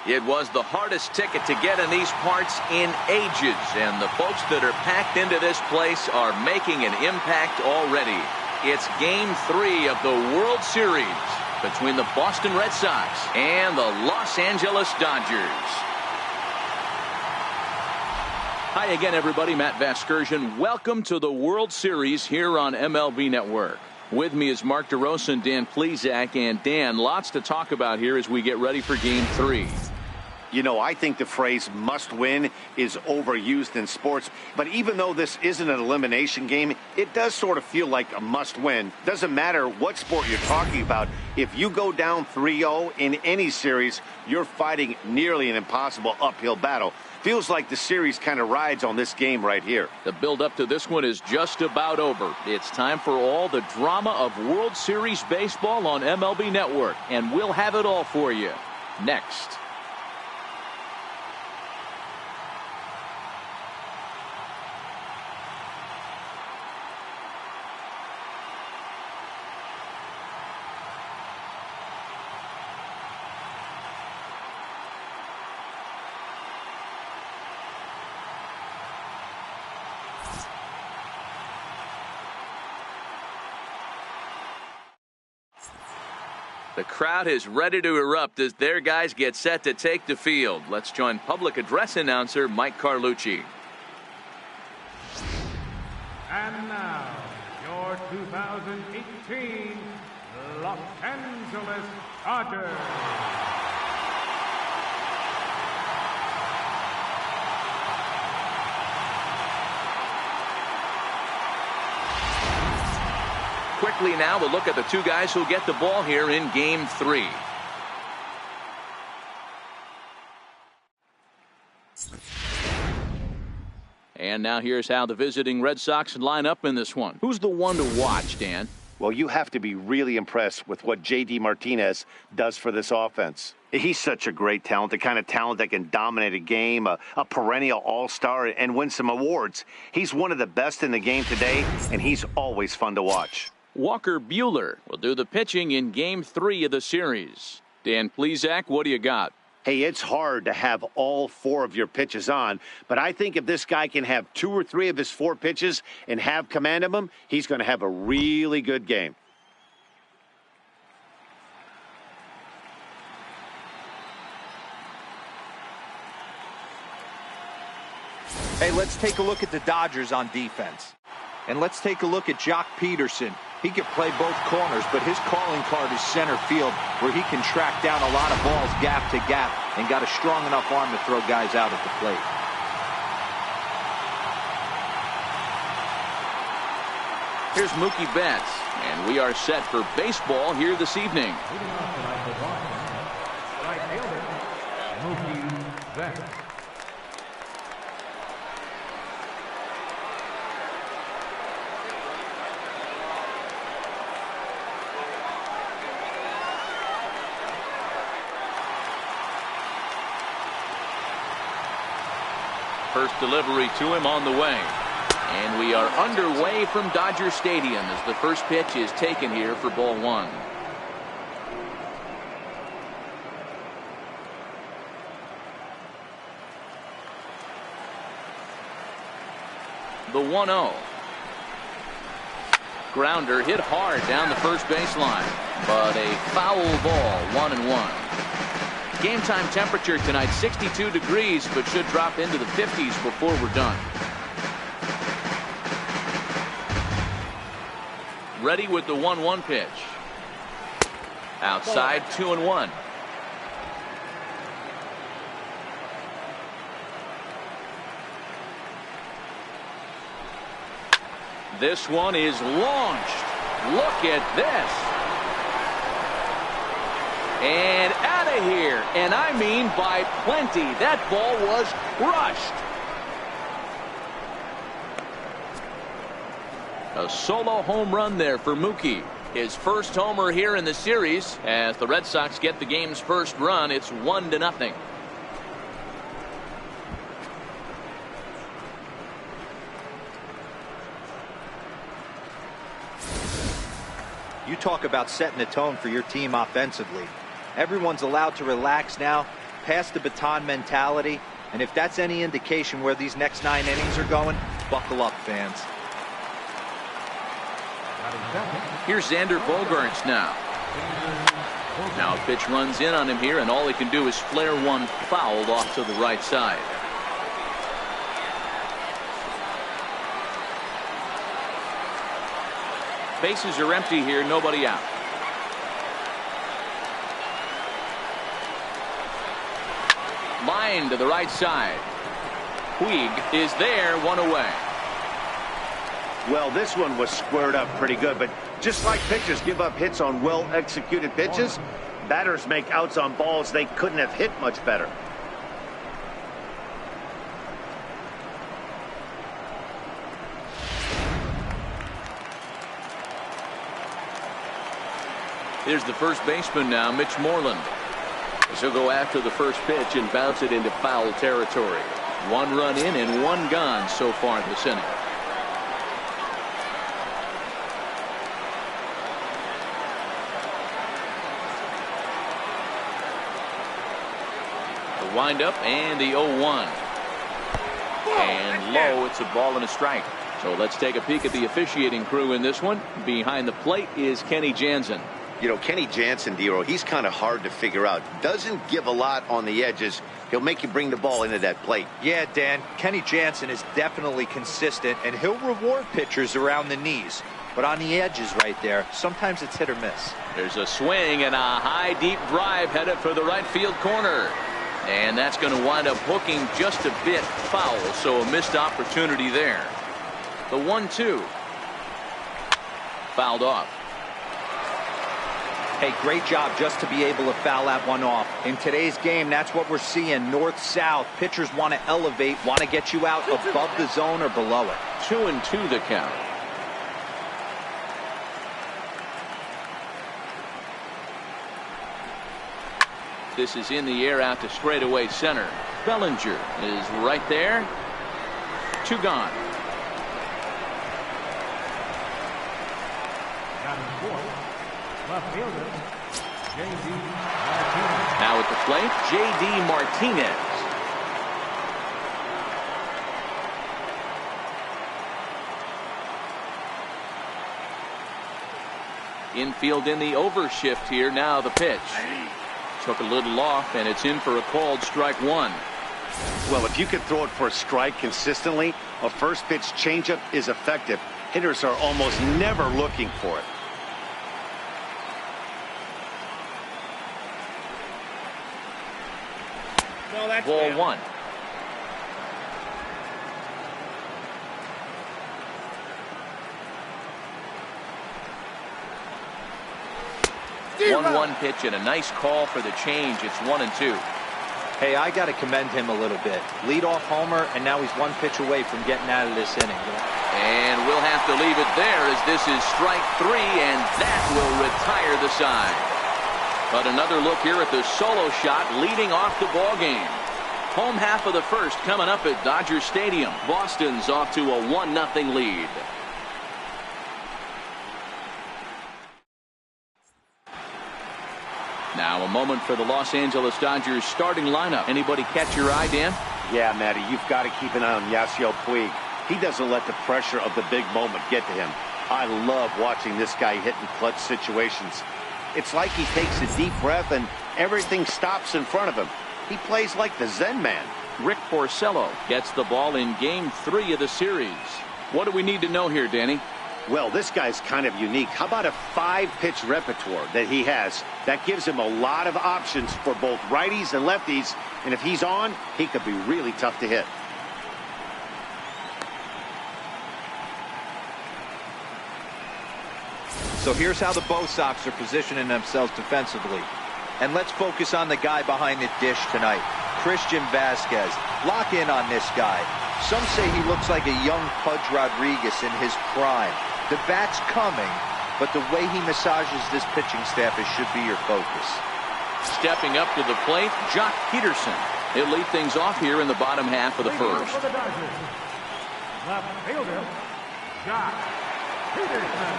It was the hardest ticket to get in these parts in ages, and the folks that are packed into this place are making an impact already. It's Game 3 of the World Series between the Boston Red Sox and the Los Angeles Dodgers. Hi again, everybody. Matt Vasgersian. Welcome to the World Series here on MLB Network. With me is Mark DeRosa and Dan Plesac. And Dan, lots to talk about here as we get ready for Game 3. You know, I think the phrase must win is overused in sports. But even though this isn't an elimination game, it does sort of feel like a must win. Doesn't matter what sport you're talking about. If you go down 3-0 in any series, you're fighting nearly an impossible uphill battle. Feels like the series kind of rides on this game right here. The build-up to this one is just about over. It's time for all the drama of World Series baseball on MLB Network, and we'll have it all for you next. The crowd is ready to erupt as their guys get set to take the field. Let's join public address announcer Mike Carlucci. And now, your 2018 Los Angeles Dodgers. Quickly now, we'll look at the two guys who'll get the ball here in Game 3. And now here's how the visiting Red Sox line up in this one. Who's the one to watch, Dan? Well, you have to be really impressed with what J.D. Martinez does for this offense. He's such a great talent, the kind of talent that can dominate a game, a perennial all-star, and win some awards. He's one of the best in the game today, and he's always fun to watch. Walker Buehler will do the pitching in Game 3 of the series. Dan Plesac, what do you got? Hey, it's hard to have all 4 of your pitches on, but I think if this guy can have 2 or 3 of his 4 pitches and have command of them, he's going to have a really good game. Hey, let's take a look at the Dodgers on defense. And let's take a look at Jock Peterson. He can play both corners, but his calling card is center field, where he can track down a lot of balls gap to gap and got a strong enough arm to throw guys out at the plate. Here's Mookie Betts, and we are set for baseball here this evening. Right fielder, Mookie Betts. First delivery to him on the way. And we are underway from Dodger Stadium as the first pitch is taken here for ball 1. The 1-0. Grounder hit hard down the first baseline, but a foul ball, 1-1. Game time temperature tonight 62 degrees, but should drop into the 50s before we're done. Ready with the 1-1 pitch. Outside, 2-1. This one is launched. Look at this. And out of here. And I mean by plenty. That ball was crushed. A solo home run there for Mookie. His first homer here in the series as the Red Sox get the game's first run. It's 1-0. You talk about setting the tone for your team offensively. Everyone's allowed to relax now, pass the baton mentality. And if that's any indication where these next 9 innings are going, buckle up, fans. Here's Xander Bogaerts now. Now a pitch runs in on him here, and all he can do is flare one foul off to the right side. Bases are empty here, nobody out. Line to the right side. Puig is there, one away. Well, this one was squared up pretty good, but just like pitchers give up hits on well-executed pitches, batters make outs on balls they couldn't have hit much better. Here's the first baseman now, Mitch Moreland. He'll go after the first pitch and bounce it into foul territory. 1 run in and 1 gone so far this inning. The windup and the 0-1. And low, it's a ball and a strike. So let's take a peek at the officiating crew in this one. Behind the plate is Kenny Jansen. You know, Kenny Jansen, Dero, he's kind of hard to figure out. Doesn't give a lot on the edges. He'll make you bring the ball into that plate. Yeah, Dan, Kenny Jansen is definitely consistent, and he'll reward pitchers around the knees. But on the edges right there, sometimes it's hit or miss. There's a swing and a high, deep drive headed for the right field corner. And that's going to wind up hooking just a bit foul, so a missed opportunity there. The 1-2. Fouled off. Hey, great job just to be able to foul that one off. In today's game, that's what we're seeing. North-south. Pitchers want to elevate, want to get you out above the zone or below it. 2-2 the count. This is in the air out to straightaway center. Bellinger is right there. 2 gone. Left fielder, J.D. Martinez. Now at the plate, J.D. Martinez. Infield in the overshift here. Now the pitch. Took a little off, and it's in for a called strike 1. Well, if you could throw it for a strike consistently, a first pitch changeup is effective. Hitters are almost never looking for it. Ball 1. One pitch and a nice call for the change. It's 1-2. Hey, I got to commend him a little bit. Leadoff homer, and now he's 1 pitch away from getting out of this inning. And we'll have to leave it there as this is strike 3, and that will retire the side. But another look here at the solo shot leading off the ball game. Home half of the first coming up at Dodger Stadium. Boston's off to a 1-0 lead. Now a moment for the Los Angeles Dodgers starting lineup. Anybody catch your eye, Dan? Yeah, Matty, you've got to keep an eye on Yasiel Puig. He doesn't let the pressure of the big moment get to him. I love watching this guy hit in clutch situations. It's like he takes a deep breath and everything stops in front of him. He plays like the Zen man. Rick Porcello gets the ball in game 3 of the series. What do we need to know here, Danny? Well, this guy's kind of unique. How about a 5-pitch repertoire that he has? That gives him a lot of options for both righties and lefties. And if he's on, he could be really tough to hit. So here's how the Bo Sox are positioning themselves defensively. And let's focus on the guy behind the dish tonight, Christian Vasquez. Lock in on this guy. Some say he looks like a young Pudge Rodriguez in his prime. The bat's coming, but the way he massages this pitching staff, it should be your focus. Stepping up to the plate, Jock Peterson. He'll lead things off here in the bottom half of the first. For the Dodgers, left fielder, Jock Peterson.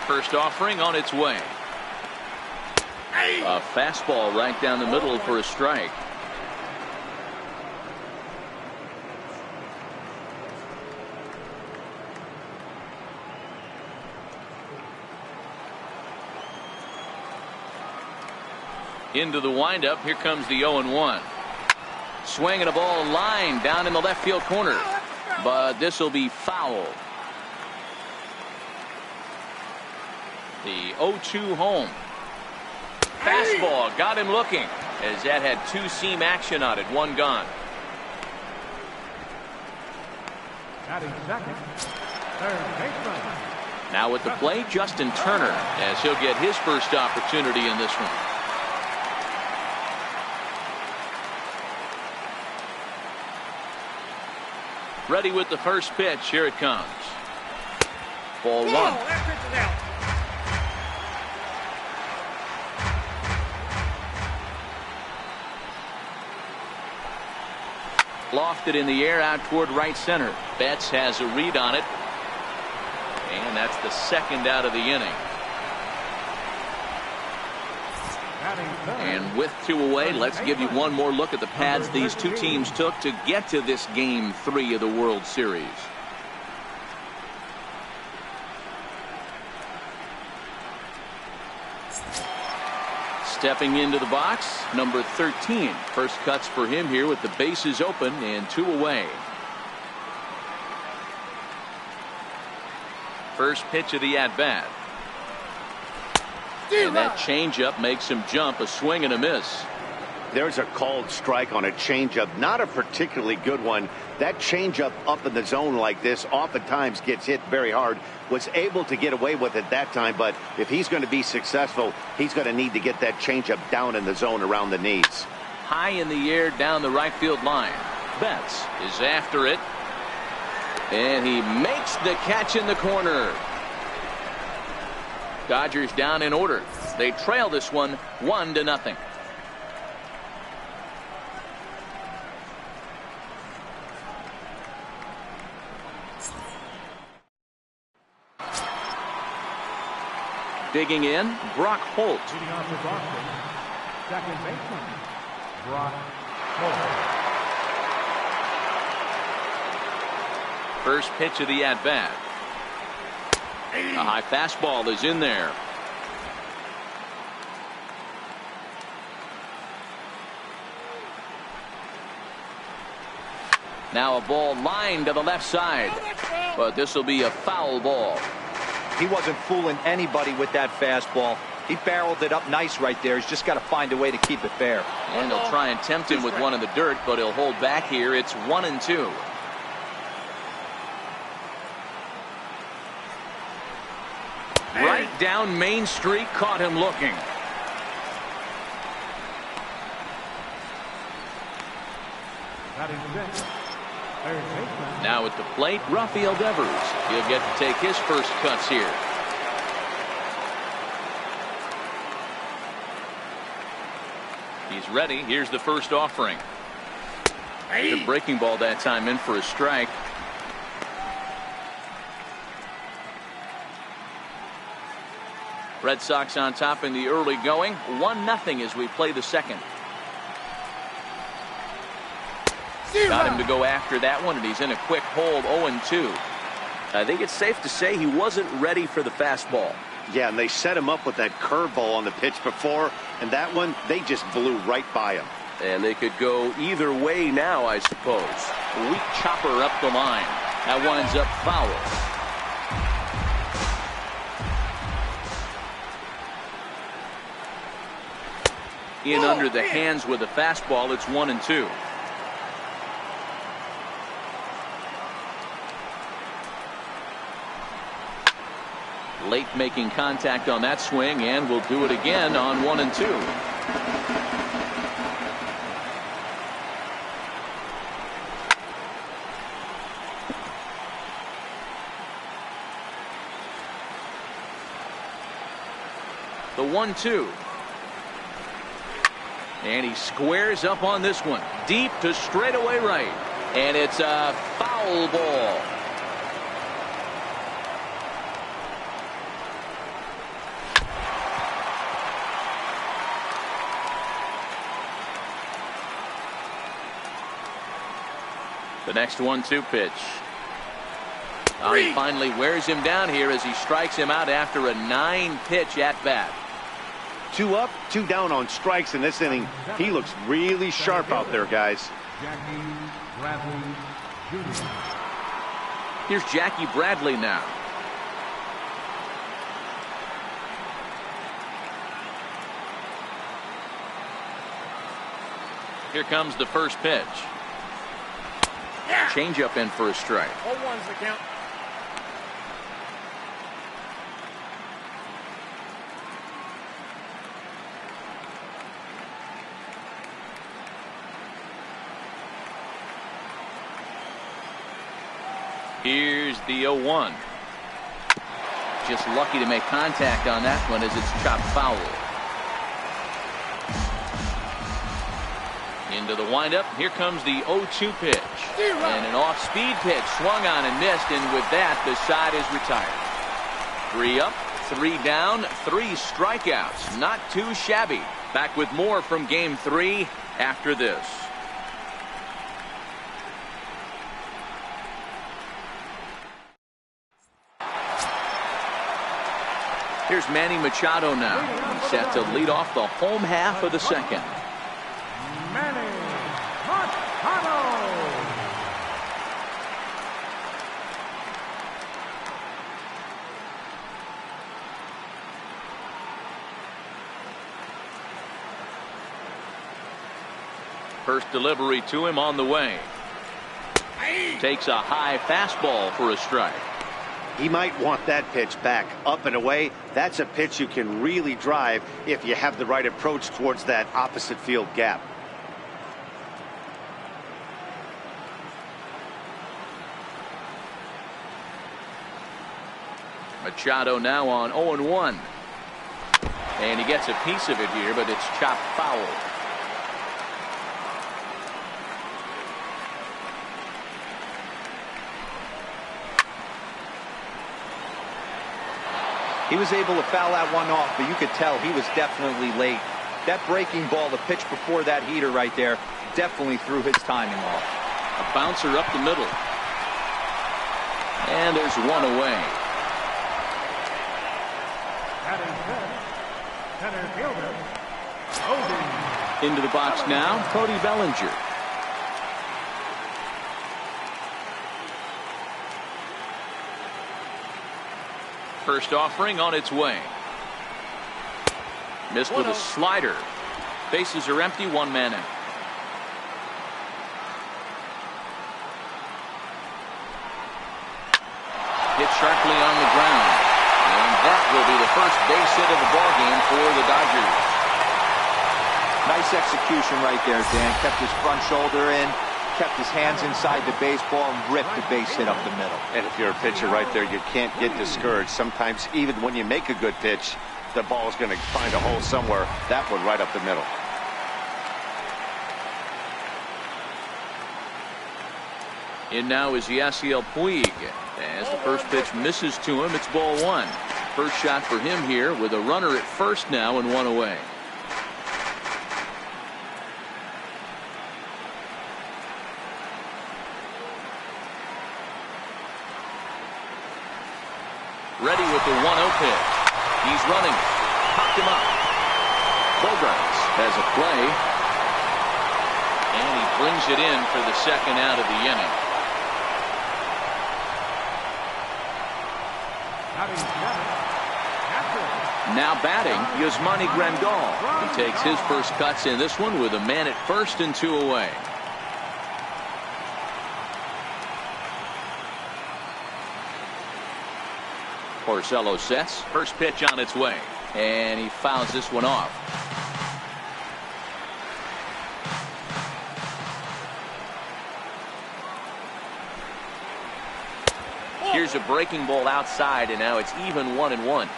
First offering on its way. A fastball right down the middle for a strike. Into the windup. Here comes the 0-1. Swinging a ball line down in the left field corner. But this will be foul. The 0-2 home. Fastball got him looking, as that had two-seam action on it. One gone. Batting second, third baseman. Now at the plate, Justin Turner, as he'll get his first opportunity in this one. Ready with the first pitch. Here it comes. Ball one. That pitch is out. Lofted in the air out toward right center. Betts has a read on it. And that's the second out of the inning. And with two away, let's give you one more look at the paths these two teams took to get to this Game 3 of the World Series. Stepping into the box, number 13. First cuts for him here with the bases open and two away. First pitch of the at-bat. And that changeup makes him jump. A swing and a miss. There's a called strike on a changeup. Not a particularly good one. That changeup up in the zone like this oftentimes gets hit very hard. Was able to get away with it that time, but if he's going to be successful, he's going to need to get that changeup down in the zone around the knees. High in the air down the right field line. Betts is after it. And he makes the catch in the corner. Dodgers down in order. They trail this one 1-0. Digging in, Brock Holt. Leading off for Boston, second baseman, Brock Holt. First pitch of the at-bat. A high fastball is in there. Now a ball lined to the left side, but this will be a foul ball. He wasn't fooling anybody with that fastball. He barreled it up nice right there. He's just got to find a way to keep it fair. And they'll try and tempt him with one in the dirt, but he'll hold back here. It's 1-2. Right down Main Street, caught him looking. Batting sixth, third baseman. Now at the plate, Rafael Devers. He'll get to take his first cuts here. He's ready. Here's the first offering. The breaking ball that time in for a strike. Red Sox on top in the early going. 1-0 as we play the second. Got him to go after that one, and he's in a quick hold. 0-2. I think it's safe to say he wasn't ready for the fastball. Yeah, and they set him up with that curveball on the pitch before, and that one, they just blew right by him. And they could go either way now, I suppose. Weak chopper up the line. That winds up foul. In under the hands with a fastball. It's 1-2. Late making contact on that swing, and we'll do it again on 1-2. The 1-2. And he squares up on this one. Deep to straightaway right. And it's a foul ball. The next 1-2 pitch. He finally wears him down here as he strikes him out after a 9-pitch at bat. 2 up, 2 down on strikes in this inning. He looks really sharp out there, guys. Jackie Bradley Jr. Here's Jackie Bradley now. Here comes the first pitch. Changeup in for a strike. 0-1's the count. Here's the 0-1. Just lucky to make contact on that one as it's chopped foul. Into the windup. Here comes the 0-2 pitch. And an off-speed pitch swung on and missed, and with that the side is retired. 3 up, 3 down, 3 strikeouts. Not too shabby. Back with more from game 3 after this. Here's Manny Machado now. He's set to lead off the home half of the second. Manny Machado. First delivery to him on the way. Takes a high fastball for a strike. He might want that pitch back, up and away. That's a pitch you can really drive if you have the right approach towards that opposite field gap. Machado now on 0-1. And he gets a piece of it here, but it's chopped foul. He was able to foul that one off, but you could tell he was definitely late. That breaking ball, the pitch before that heater right there, definitely threw his timing off. A bouncer up the middle. And there's one away. Batting fifth, center fielder, Cody. Into the box now, Cody Bellinger. First offering on its way. Missed with a slider. Bases are empty, 1 man out. Hit sharply on the ground. And that will be the first base hit of the ballgame for the Dodgers. Nice execution right there, Dan. Kept his front shoulder in, kept his hands inside the baseball, and ripped the base hit up the middle. And if you're a pitcher right there, you can't get discouraged. Sometimes even when you make a good pitch, the ball is going to find a hole somewhere. That one right up the middle. In now is Yasiel Puig. As the first pitch misses to him, it's ball 1. First shot for him here with a runner at first now and 1 away. Ready with the 1-0 pitch. He's running. Popped him up. Bogarts has a play. And he brings it in for the second out of the inning. Now batting, YASMANI GRANDAL. He takes his first cuts in this one with a man at first and 2 away. Porcello sets. First pitch on its way. And he fouls this one off. Here's a breaking ball outside, and now it's even 1-1.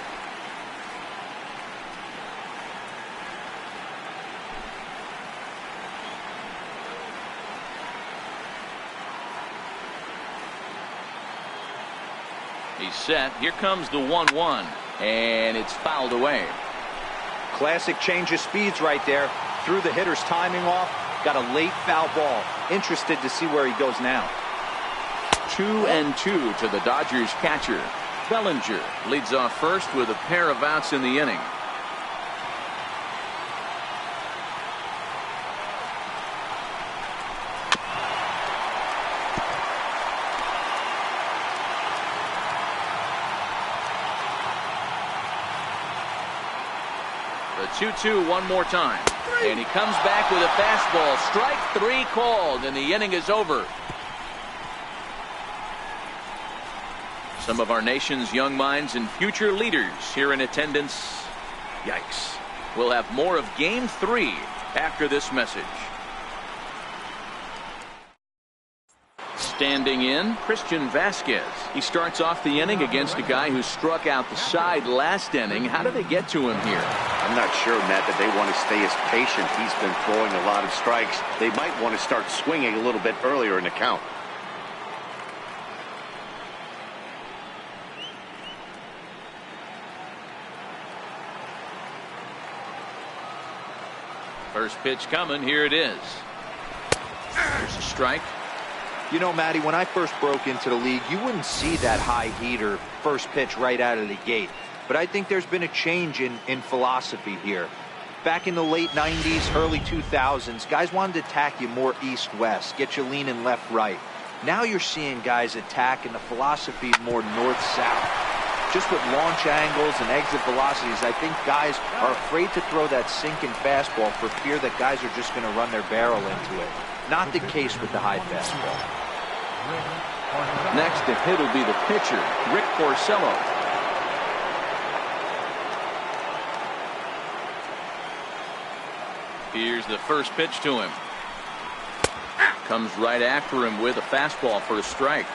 He's set. Here comes the 1-1, and it's fouled away. Classic change of speeds right there. Threw the hitter's timing off. Got a late foul ball. Interested to see where he goes now. 2-2 to the Dodgers catcher. Bellinger leads off first with a pair of outs in the inning. The 2-2 one more time. And he comes back with a fastball. Strike three called, and the inning is over. Some of our nation's young minds and future leaders here in attendance. Yikes. We'll have more of Game 3 after this message. Standing in, Christian Vasquez. He starts off the inning against a guy who struck out the side last inning. How do they get to him here? I'm not sure, Matt, that they want to stay as patient. He's been throwing a lot of strikes. They might want to start swinging a little bit earlier in the count. First pitch coming. Here it is. There's a strike. You know, Matty, when I first broke into the league, you wouldn't see that high heater first pitch right out of the gate. But I think there's been a change in philosophy here. Back in the late 90s, early 2000s, guys wanted to attack you more east-west, get you leaning left-right. Now you're seeing guys attack in the philosophy more north-south. Just with launch angles and exit velocities, I think guys are afraid to throw that sinking fastball for fear that guys are just going to run their barrel into it. Not the case with the high fastball. Next to hit will be the pitcher, Rick Porcello. Here's the first pitch to him. Comes right after him with a fastball for a strike.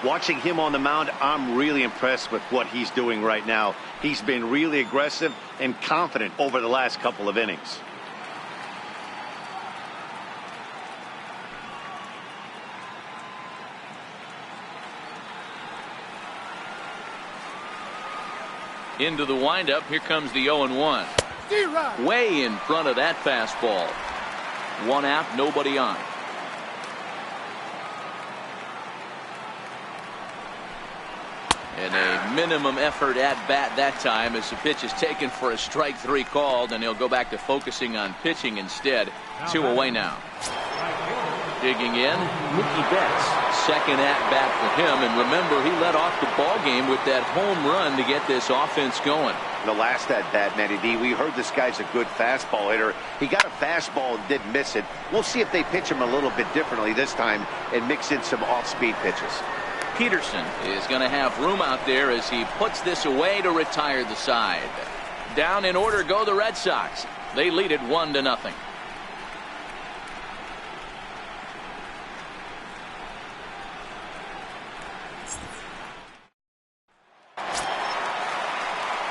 Watching him on the mound, I'm really impressed with what he's doing right now. He's been really aggressive and confident over the last couple of innings. Into the windup. Here comes the 0-1. Way in front of that fastball. One out, nobody on. And a minimum effort at bat that time as the pitch is taken for a strike three called, and he'll go back to focusing on pitching instead. 2 away now. Digging in, Mookie Betts. Second at bat for him, and remember, he led off the ball game with that home run to get this offense going. The last at bat, Matty D, we heard this guy's a good fastball hitter. He got a fastball and didn't miss it. We'll see if they pitch him a little bit differently this time and mix in some off-speed pitches. Peterson is going to have room out there as he puts this away to retire the side. Down in order go the Red Sox. They lead it 1-0.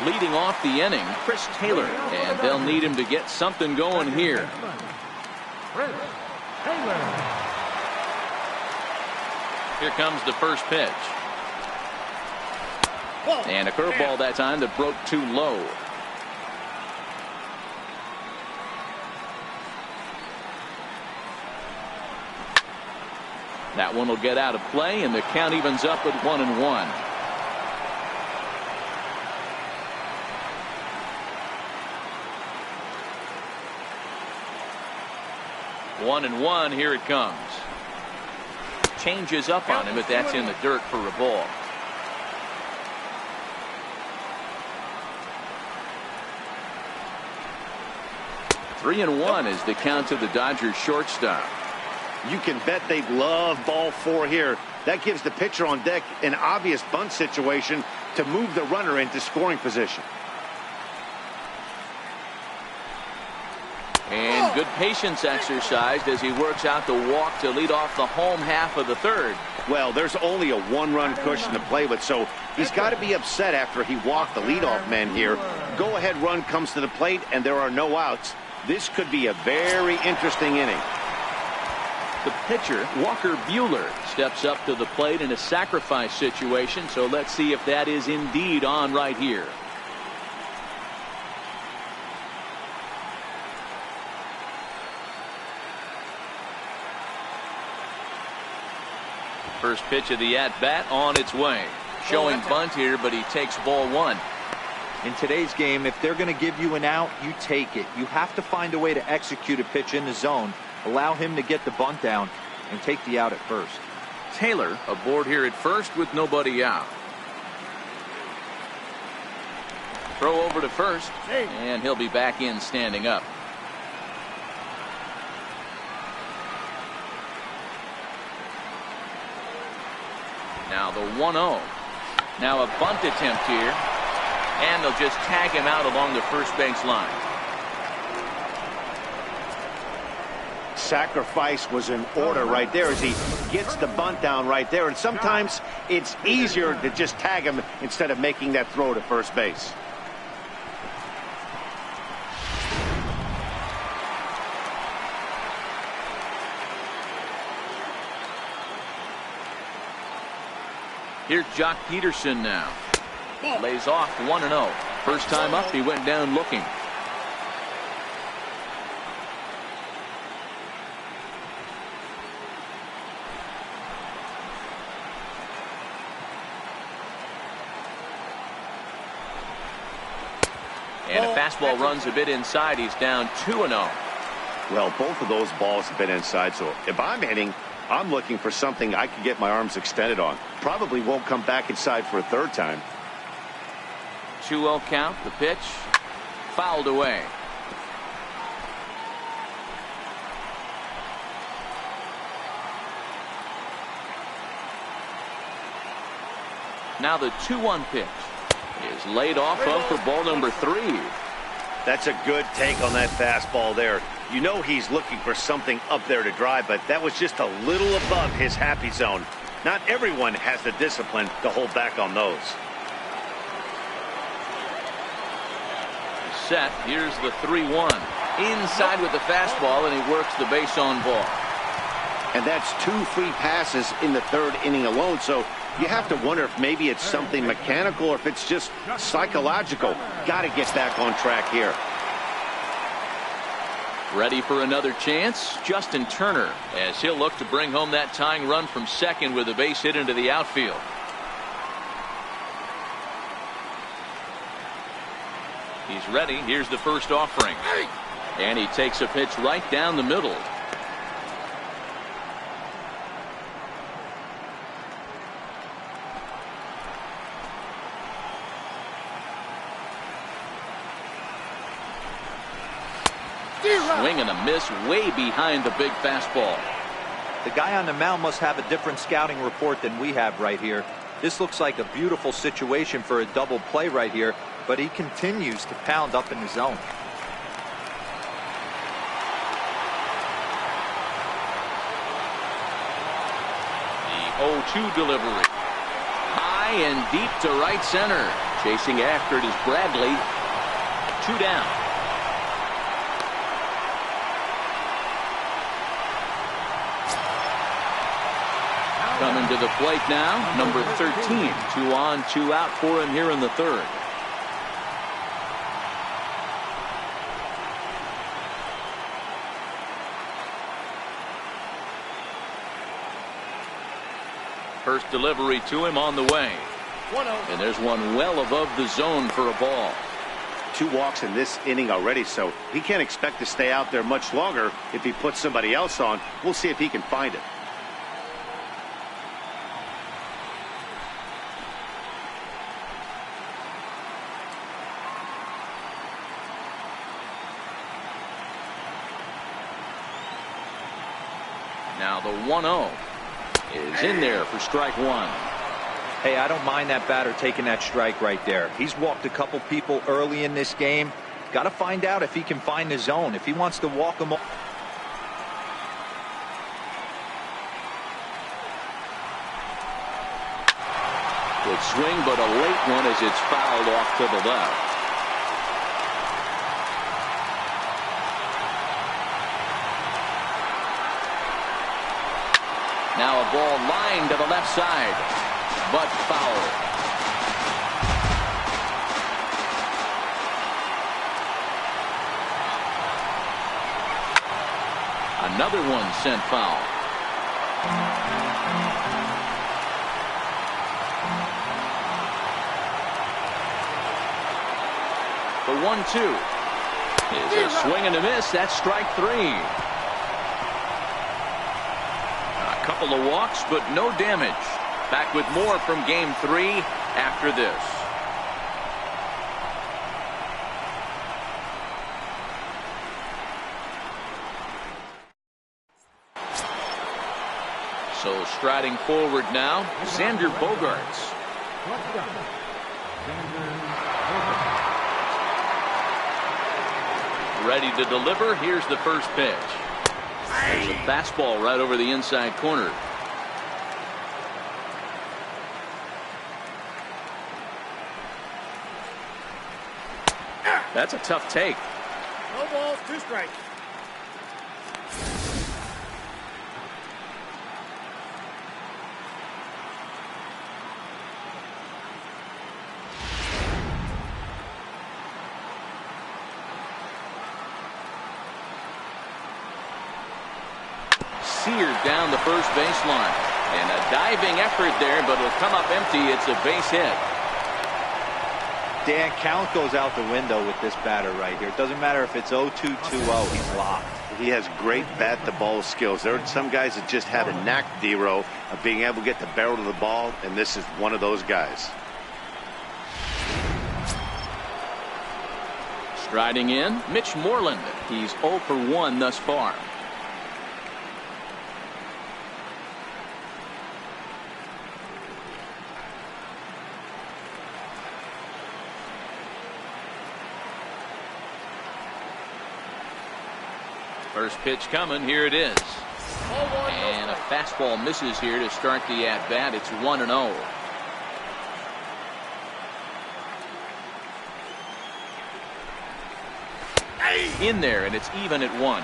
Leading off the inning, Chris Taylor, and they'll need him to get something going here. Chris Taylor. Here comes the first pitch. And a curveball that time that broke too low. That one will get out of play, and the count evens up at 1-1. One and one, here it comes. Changes up on him, but that's in the dirt for a ball. Three and one is the count to the Dodgers shortstop. You can bet they love ball four here. That gives the pitcher on deck an obvious bunt situation to move the runner into scoring position. And good patience exercised as he works out the walk to lead off the home half of the third. Well, there's only a one-run cushion to play with, so he's got to be upset after he walked the leadoff man here. Go-ahead run comes to the plate, and there are no outs. This could be a very interesting inning. The pitcher, Walker Buehler, steps up to the plate in a sacrifice situation, so let's see if that is indeed on right here. First pitch of the at-bat on its way. Showing bunt here, but he takes ball one. In today's game, if they're going to give you an out, you take it. You have to find a way to execute a pitch in the zone, allow him to get the bunt down, and take the out at first. Taylor aboard here at first with nobody out. Throw over to first, and he'll be back in standing up. Now the 1-0. Now a bunt attempt here, and they'll just tag him out along the first base line. Sacrifice was in order right there as he gets the bunt down right there. And sometimes it's easier to just tag him instead of making that throw to first base. Here's Jock Peterson now. Lays off 1-0. First time up, he went down looking. And a fastball runs a bit inside. He's down 2-0. Well, both of those balls have been inside, so if I'm hitting, I'm looking for something I can get my arms extended on. Probably won't come back inside for a third time. 2-0 count. The pitch fouled away. Now the 2-1 pitch is laid off of for ball number 3. That's a good take on that fastball there. You know he's looking for something up there to drive, but that was just a little above his happy zone. Not everyone has the discipline to hold back on those. Set. Here's the 3-1. Inside with the fastball, and he works the base on ball. And that's 2 free passes in the third inning alone, so you have to wonder if maybe it's something mechanical or if it's just psychological. Got to get back on track here. Ready for another chance? Justin Turner, as he'll look to bring home that tying run from second with a base hit into the outfield. He's ready. Here's the first offering. And he takes a pitch right down the middle. Swing and a miss way behind the big fastball. The guy on the mound must have a different scouting report than we have right here. This looks like a beautiful situation for a double play right here, but he continues to pound up in the zone. The 0-2 delivery. High and deep to right center. Chasing after it is Bradley. 2 down. Coming to the plate now, number 13. 2 on, 2 out for him here in the third. First delivery to him on the way. And there's one well above the zone for a ball. 2 walks in this inning already, so he can't expect to stay out there much longer if he puts somebody else on. We'll see if he can find it. Now the 1-0 is in there for strike 1. Hey, I don't mind that batter taking that strike right there. He's walked a couple people early in this game. Got to find out if he can find the zone. If he wants to walk them. Good swing, but a late one as it's fouled off to the left. Now a ball lined to the left side, but foul. Another one sent foul. 1-2. Is a swing and a miss. That's strike 3. A couple of walks, but no damage. Back with more from Game 3 after this. So striding forward now, Xander Bogaerts. Ready to deliver. Here's the first pitch. There's a fastball right over the inside corner. That's a tough take. No balls, 2 strikes. Seared down the first baseline. And a diving effort there, but it'll come up empty. It's a base hit. Dan, count goes out the window with this batter right here. It doesn't matter if it's 0-2, 2-0. He's locked. He has great bat-to-ball skills. There are some guys that just have a knack, D-Row, of being able to get the barrel of the ball, and this is one of those guys. Striding in, Mitch Moreland. He's 0 for 1 thus far. First pitch coming. Here it is. And a fastball misses here to start the at-bat. It's 1-0. In there, and it's even at 1.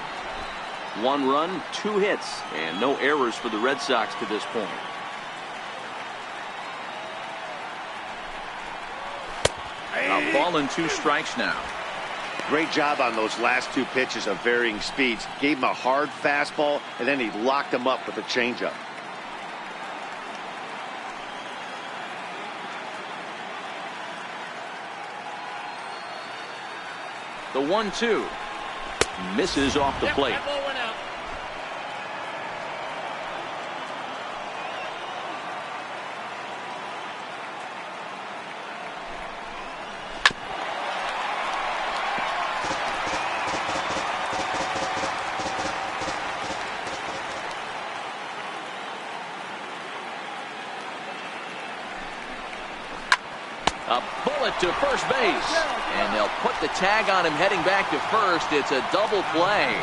1 run, 2 hits, and no errors for the Red Sox to this point. A ball and 2 strikes now. Great job on those last 2 pitches of varying speeds. Gave him a hard fastball, and then he locked him up with a changeup. The 1-2 misses off the plate. That ball went out. A bullet to first base. And they'll put the tag on him heading back to first. It's a double play.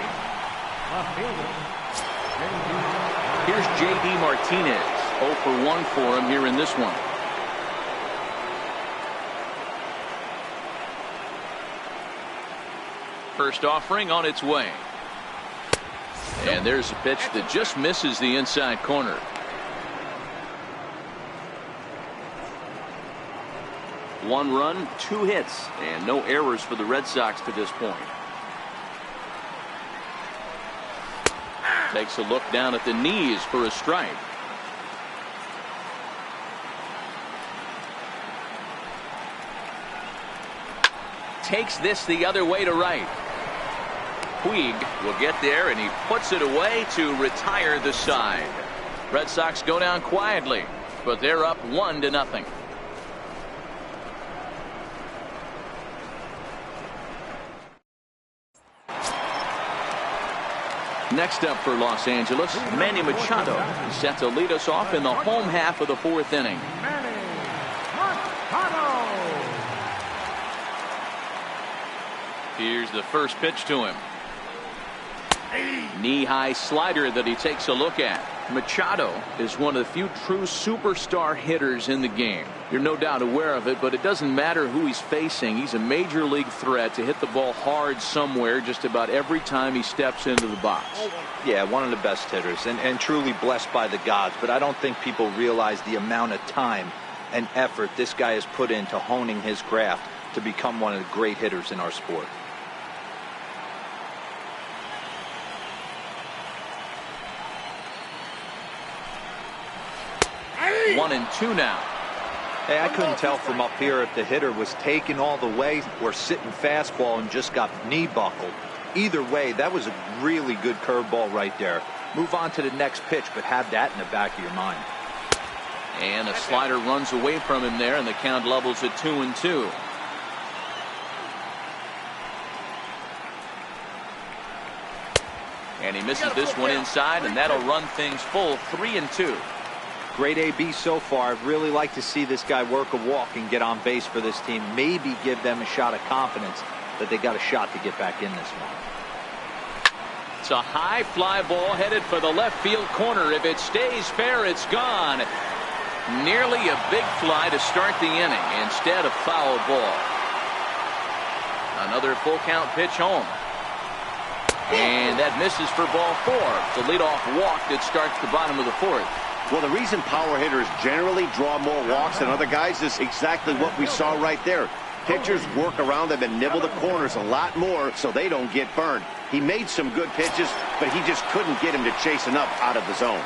Here's J.D. Martinez. 0 for 1 for him here in this one. First offering on its way. And there's a pitch that just misses the inside corner. One run, 2 hits, and no errors for the Red Sox to this point. Takes a look down at the knees for a strike. Takes this the other way to right. Puig will get there, and he puts it away to retire the side. Red Sox go down quietly, but they're up 1-0. Next up for Los Angeles, Manny Machado is set to lead us off in the home half of the 4th inning. Manny Machado. Here's the first pitch to him. Knee-high slider that he takes a look at. Machado is one of the few true superstar hitters in the game. You're no doubt aware of it, but it doesn't matter who he's facing. He's a major league threat to hit the ball hard somewhere just about every time he steps into the box. Yeah, one of the best hitters and truly blessed by the gods, but I don't think people realize the amount of time and effort this guy has put into honing his craft to become one of the great hitters in our sport. 1-2 now. Hey, I couldn't tell from up here if the hitter was taking all the way or sitting fastball and just got knee buckled. Either way, that was a really good curveball right there. Move on to the next pitch, but have that in the back of your mind. And a slider runs away from him there, and the count levels at 2-2. And he misses this one inside, and that'll run things full 3-2. Great AB so far. I'd really like to see this guy work a walk and get on base for this team. Maybe give them a shot of confidence that they got a shot to get back in this one. It's a high fly ball headed for the left field corner. If it stays fair, it's gone. Nearly a big fly to start the inning. Instead, a foul ball. Another full count pitch home. And that misses for ball 4. It's a leadoff walk that starts the bottom of the 4th. Well, the reason power hitters generally draw more walks than other guys is exactly what we saw right there. Pitchers work around them and nibble the corners a lot more so they don't get burned. He made some good pitches, but he just couldn't get him to chase enough out of the zone.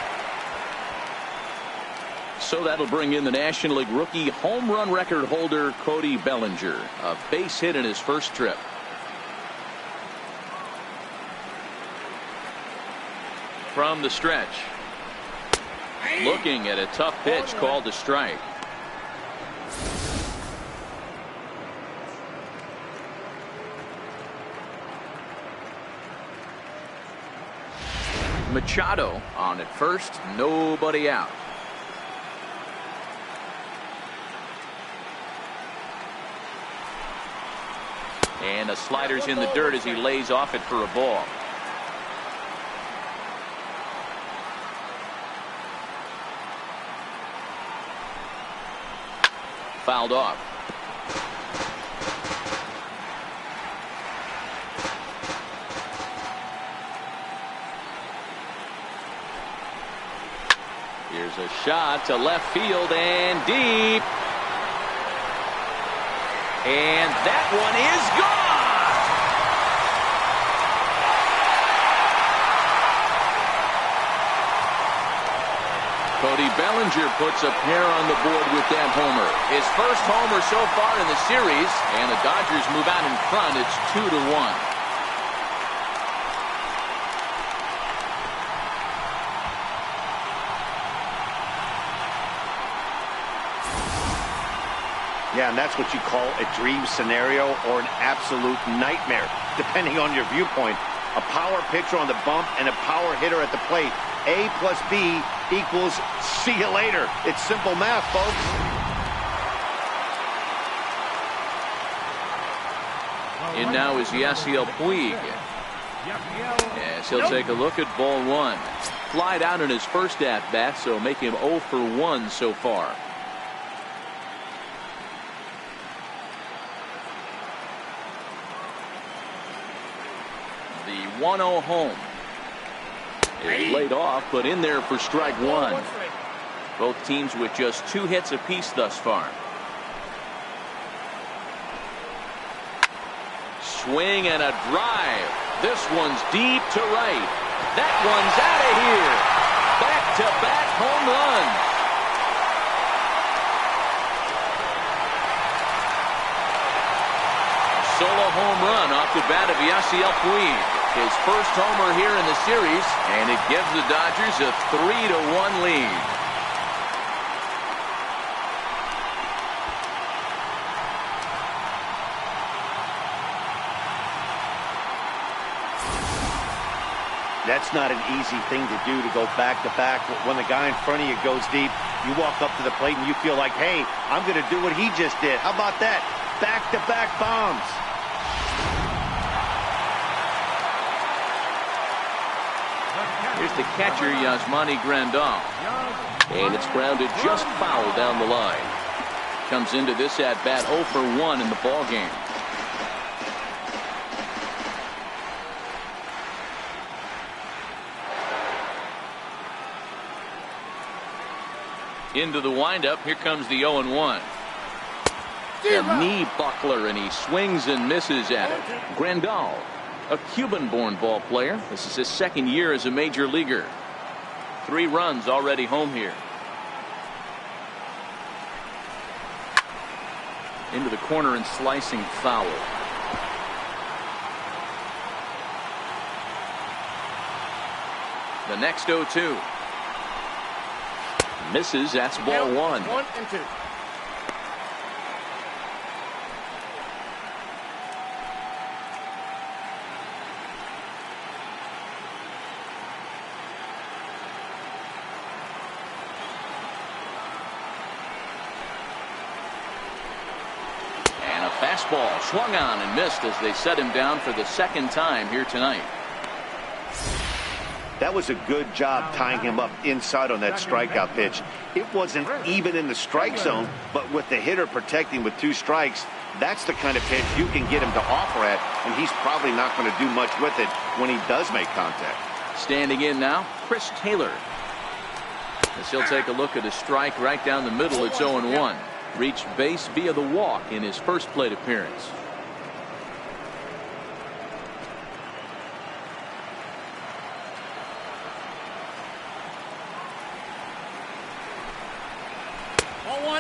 So that'll bring in the National League rookie home run record holder Cody Bellinger. A base hit in his first trip. From the stretch. Looking at a tough pitch called a strike. Machado on at first, nobody out. And a slider's in the dirt as he lays off it for a ball. Fouled off. Here's a shot to left field and deep. And that one is gone. Cody Bellinger puts a pair on the board with that homer. His first homer so far in the series, and the Dodgers move out in front. It's 2-1. Yeah, and that's what you call a dream scenario or an absolute nightmare, depending on your viewpoint. A power pitcher on the bump and a power hitter at the plate. A plus B equals see you later. It's simple math, folks. And now is Yasiel Puig. Yes, he'll take a look at ball 1. Flied out in his first at-bat, so make him 0 for 1 so far. The 1-0 home is laid off, but in there for strike 1. Both teams with just 2 hits apiece thus far. Swing and a drive. This one's deep to right. That one's out of here. Back-to-back home runs. Solo home run off the bat of Yasiel Puig. His first homer here in the series, and it gives the Dodgers a 3-1 lead. That's not an easy thing to do, to go back-to-back. When the guy in front of you goes deep, you walk up to the plate and you feel like, hey, I'm going to do what he just did. How about that? Back-to-back bombs. Here's the catcher, YASMANI GRANDAL. And it's grounded just foul down the line. Comes into this at-bat 0 for 1 in the ballgame. Into the windup. Here comes the 0-1. A knee buckler, and he swings and misses at it. Grandal, a Cuban-born ball player. This is his second year as a major leaguer. 3 runs already home here. Into the corner and slicing foul. The next 0-2. Misses. That's ball one. 1 and 2. And a fastball swung on and missed as they set him down for the second time here tonight. That was a good job tying him up inside on that strikeout pitch. It wasn't even in the strike zone, but with the hitter protecting with 2 strikes, that's the kind of pitch you can get him to offer at, and he's probably not going to do much with it when he does make contact. Standing in now, Chris Taylor. As he'll take a look at a strike right down the middle. It's 0-1. Reached base via the walk in his first plate appearance.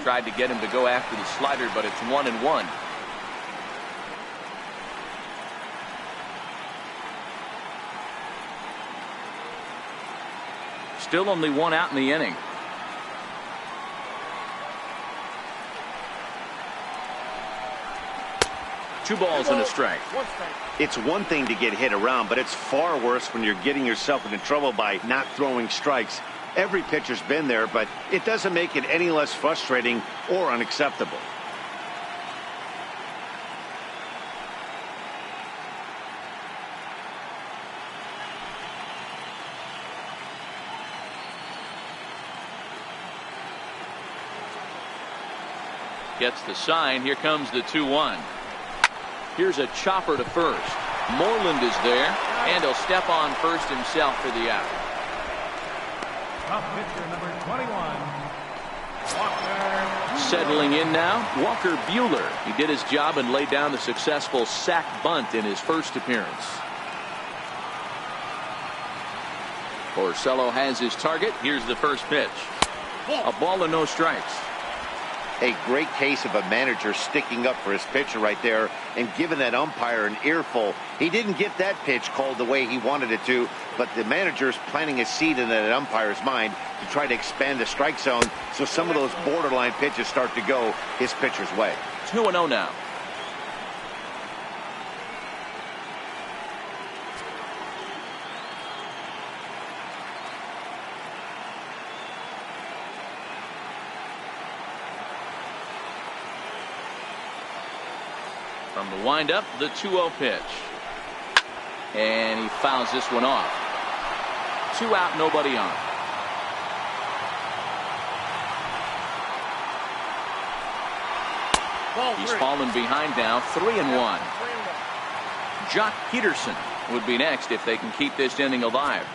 Tried to get him to go after the slider, but it's 1-1. Still only 1 out in the inning. Two balls and a strike. It's one thing to get hit around, but it's far worse when you're getting yourself into trouble by not throwing strikes. Every pitcher's been there, but it doesn't make it any less frustrating or unacceptable. Gets the sign. Here comes the 2-1. Here's a chopper to first. Moreland is there, and he'll step on first himself for the out. Top pitcher number 21, Walker. Settling in now, Walker Buehler. He did his job and laid down the successful sac bunt in his first appearance. Porcello has his target. Here's the first pitch. A ball and no strikes. A great case of a manager sticking up for his pitcher right there and giving that umpire an earful. He didn't get that pitch called the way he wanted it to, but the manager's planting a seed in that umpire's mind to try to expand the strike zone so some of those borderline pitches start to go his pitcher's way. 2-0 now. From the windup, the 2-0 pitch. And he fouls this one off. 2 out, nobody on. He's fallen behind now, 3-1. Jock Peterson would be next if they can keep this inning alive.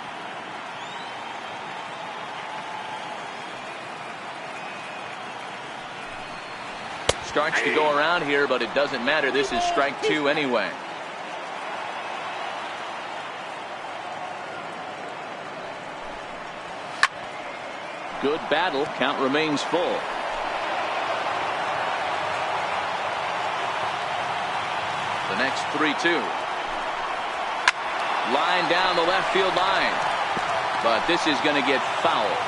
Starts to go around here, but it doesn't matter. This is strike 2 anyway. Good battle. Count remains full. The next 3-2. Line down the left field line. But this is going to get fouled.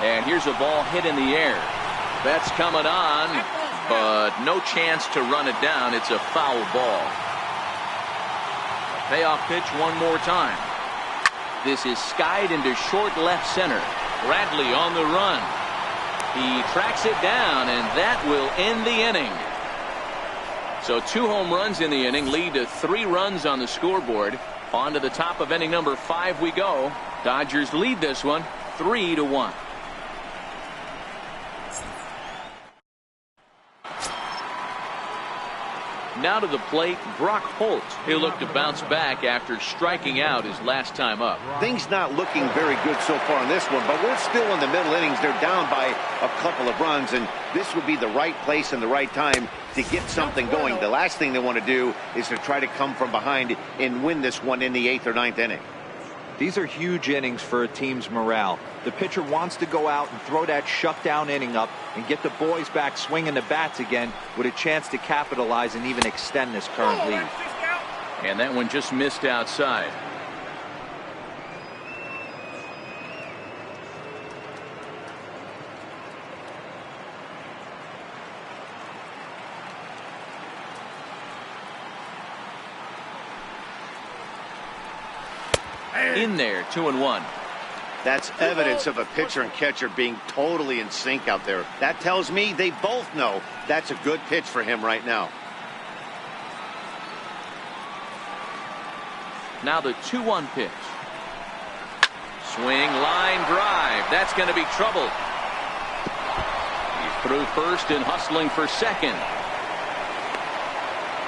And here's a ball hit in the air. That's coming on, but no chance to run it down. It's a foul ball. A payoff pitch one more time. This is skied into short left center. Bradley on the run. He tracks it down, and that will end the inning. So 2 home runs in the inning lead to 3 runs on the scoreboard. On to the top of inning number 5 we go. Dodgers lead this one 3-1. Now to the plate, Brock Holt. He'll look to bounce back after striking out his last time up. Things not looking very good so far in this one, but we're still in the middle innings. They're down by a couple of runs, and this would be the right place and the right time to get something going. The last thing they want to do is to try to come from behind and win this one in the 8th or 9th inning. These are huge innings for a team's morale. The pitcher wants to go out and throw that shutdown inning up and get the boys back swinging the bats again with a chance to capitalize and even extend this current lead. And that one just missed outside. In there, 2-1. That's evidence of a pitcher and catcher being totally in sync out there. That tells me they both know that's a good pitch for him right now. Now the 2-1 pitch. Swing, line drive. That's going to be trouble. He's through first and hustling for second.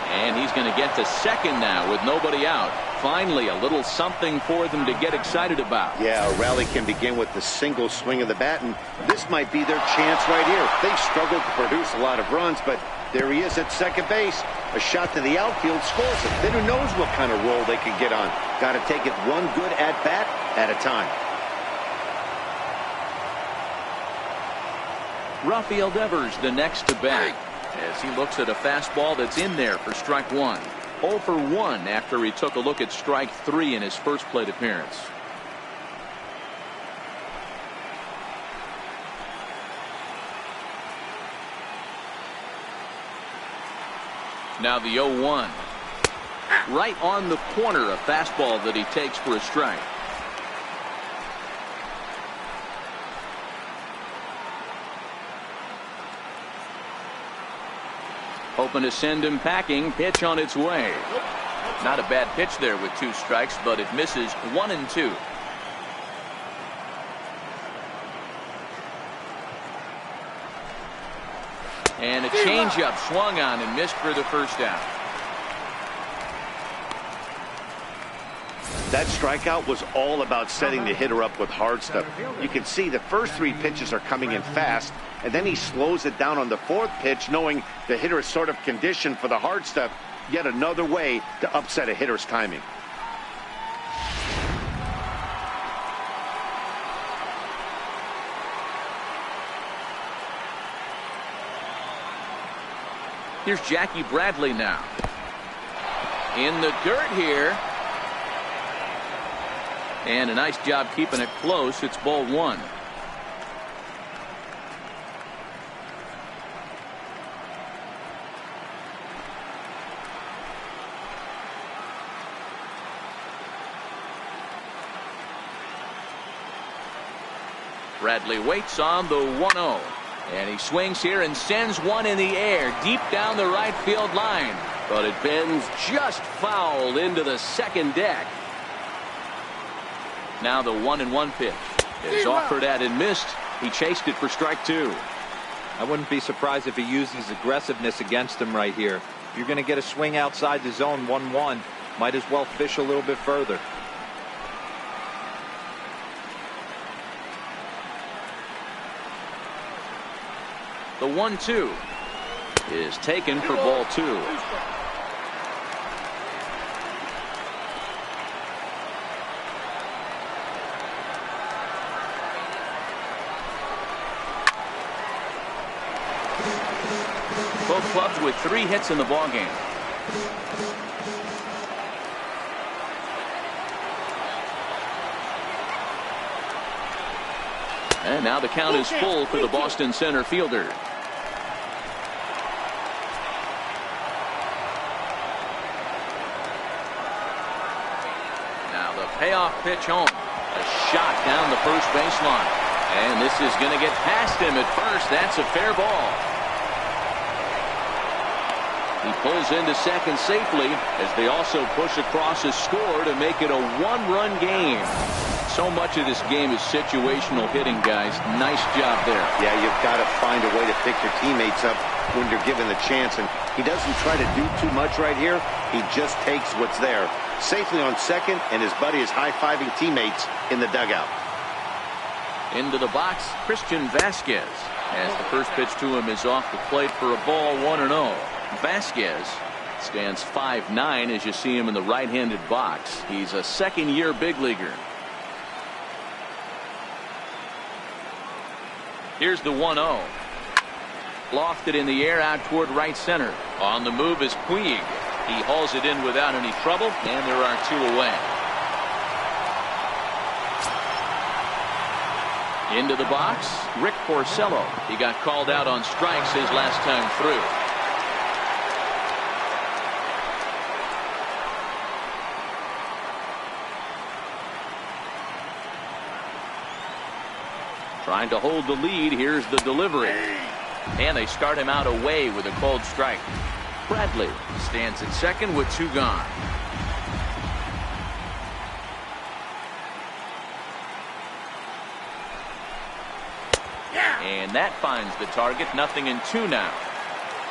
And he's going to get to second now with nobody out. Finally, a little something for them to get excited about. Yeah, a rally can begin with the single swing of the bat, and this might be their chance right here. They've struggled to produce a lot of runs, but there he is at second base. A shot to the outfield scores it. Then who knows what kind of roll they could get on. Got to take it one good at-bat at a time. Rafael Devers the next to bat as he looks at a fastball that's in there for strike one. 0 for 1 after he took a look at strike 3 in his first plate appearance. Now the 0-1. Right on the corner, a fastball that he takes for a strike. Hoping to send him packing. Pitch on its way. Not a bad pitch there with 2 strikes, but it misses 1 and 2. And a changeup swung on and missed for the first out. That strikeout was all about setting the hitter up with hard stuff. You can see the first 3 pitches are coming in fast, and then he slows it down on the 4th pitch, knowing the hitter is sort of conditioned for the hard stuff. Yet another way to upset a hitter's timing. Here's Jackie Bradley now. In the dirt here. And a nice job keeping it close. It's ball 1. Bradley waits on the 1-0. And he swings here and sends one in the air deep down the right field line. But it bends just foul into the second deck. Now the 1-1 pitch is offered at and missed. He chased it for strike 2. I wouldn't be surprised if he used his aggressiveness against him right here. If you're going to get a swing outside the zone 1-1, might as well fish a little bit further. The 1-2 is taken for ball 2. Both clubs with 3 hits in the ballgame. And now the count is full for the Boston center fielder. Now the payoff pitch home. A shot down the first baseline. And this is going to get past him at first. That's a fair ball. He pulls into second safely as they also push across a score to make it a 1-run game. So much of this game is situational hitting, guys. Nice job there. Yeah, you've got to find a way to pick your teammates up when you're given the chance. And he doesn't try to do too much right here. He just takes what's there. Safely on second, and his buddy is high-fiving teammates in the dugout. Into the box, Christian Vasquez. As the first pitch to him is off the plate for a ball 1-0. Vasquez stands 5'9" as you see him in the right-handed box. He's a second-year big leaguer. Here's the 1-0. Lofted in the air out toward right center. On the move is Puig. He hauls it in without any trouble, and there are 2 away. Into the box, Rick Porcello. He got called out on strikes his last time through. Trying to hold the lead. Here's the delivery. And they start him out away with a cold strike. Bradley stands at second with 2 gone. And that finds the target. 0-2 now.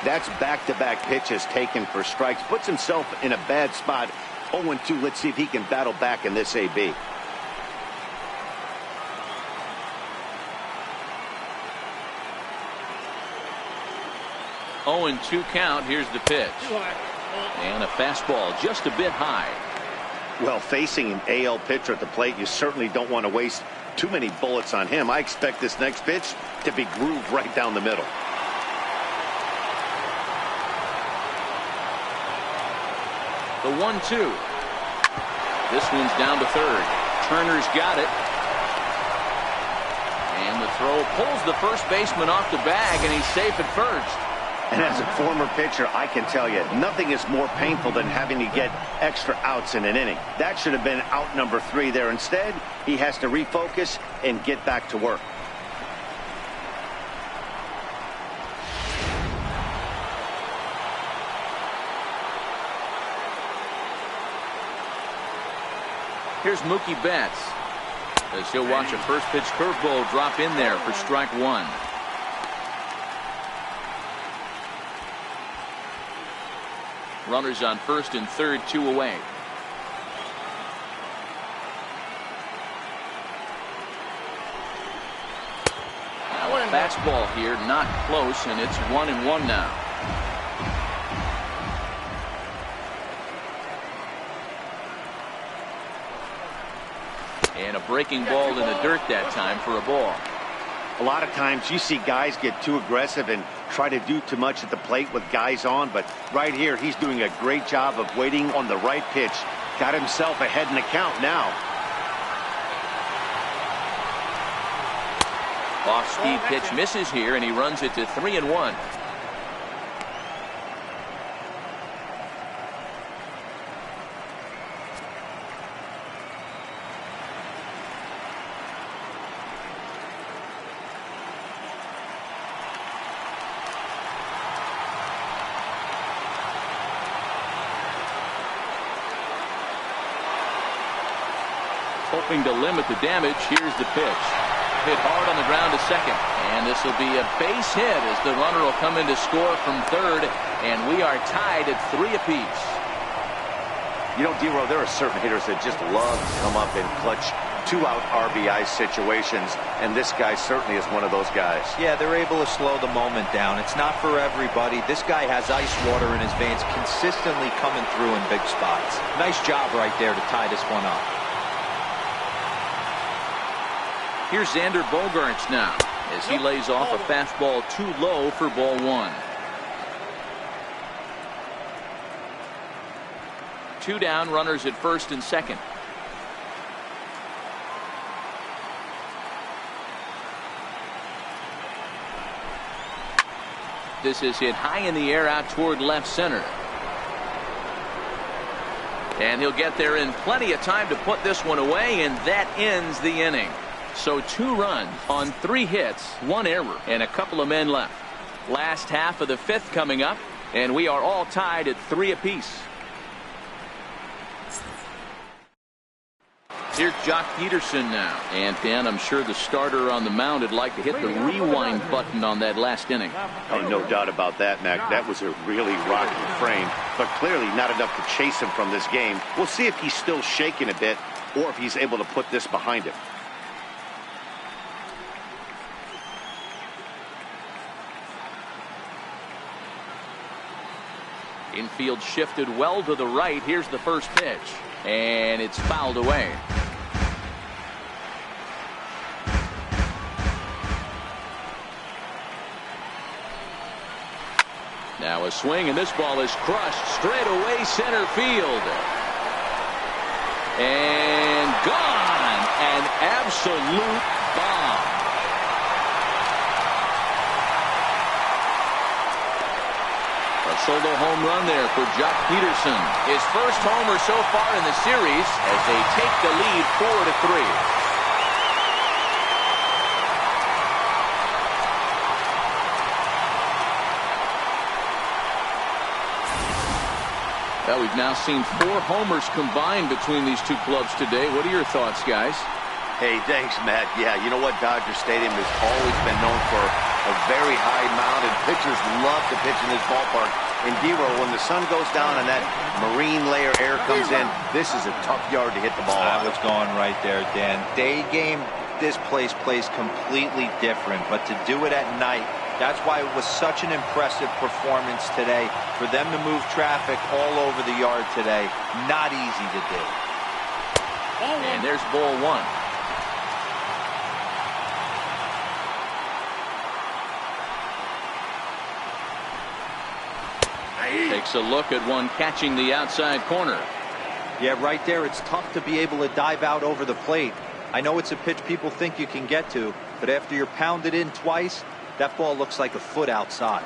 That's back-to-back pitches taken for strikes. Puts himself in a bad spot. 0-2. Let's see if he can battle back in this AB. 0-2 count. Here's the pitch. And a fastball just a bit high. Well, facing an AL pitcher at the plate, you certainly don't want to waste too many bullets on him. I expect this next pitch to be grooved right down the middle. The 1-2. This one's down to third. Turner's got it. And the throw pulls the first baseman off the bag, and he's safe at first. And as a former pitcher, I can tell you, nothing is more painful than having to get extra outs in an inning. That should have been out number 3 there. Instead, he has to refocus and get back to work. Here's Mookie Betts, as he'll watch a first pitch curveball drop in there for strike 1. Runners on first and third, 2 away. Fastball here, not close, and it's 1-1 now. And a breaking ball in the dirt that time for a ball. A lot of times you see guys get too aggressive and try to do too much at the plate with guys on, but right here he's doing a great job of waiting on the right pitch. Got himself ahead in the count now. Off-speed pitch misses here, and he runs it to 3-1. Hoping to limit the damage. Here's the pitch. Hit hard on the ground to second. And this will be a base hit as the runner will come in to score from third. And we are tied at 3 apiece. You know, D-Row, there are certain hitters that just love to come up and clutch 2-out RBI situations. And this guy certainly is one of those guys. Yeah, they're able to slow the moment down. It's not for everybody. This guy has ice water in his veins, consistently coming through in big spots. Nice job right there to tie this one up. Here's Xander Bogaerts now as he lays off a fastball too low for ball 1. 2 down, runners at first and second. This is hit high in the air out toward left center. And he'll get there in plenty of time to put this one away, and that ends the inning. So 2 runs on 3 hits, 1 error, and a couple of men left. Last half of the 5th coming up, and we are all tied at 3 apiece. Here's Jock Peterson now. And Dan, I'm sure the starter on the mound would like to hit the rewind button on that last inning. Oh, no doubt about that, Mac. That was a really rocky frame, but clearly not enough to chase him from this game. We'll see if he's still shaking a bit or if he's able to put this behind him. Infield shifted well to the right. Here's the first pitch. And it's fouled away. Now a swing, and this ball is crushed straight away center field. And gone. An absolute bomb. A solo home run there for Jock Peterson. His first homer so far in the series as they take the lead 4-3. Well, we've now seen 4 homers combined between these two clubs today. What are your thoughts, guys? Hey, thanks, Matt. Yeah, you know what? Dodger Stadium has always been known for a very high mound, and pitchers love to pitch in this ballpark. And D-Roll, when the sun goes down and that marine layer air comes in, this is a tough yard to hit the ball I out. was going right there, Dan. Day game, this place plays completely different, but to do it at night, that's why it was such an impressive performance today. For them to move traffic all over the yard today, not easy to do. And there's ball 1. Takes a look at one catching the outside corner. Yeah, right there, it's tough to be able to dive out over the plate. I know it's a pitch people think you can get to, but after you're pounded in twice, that ball looks like a foot outside.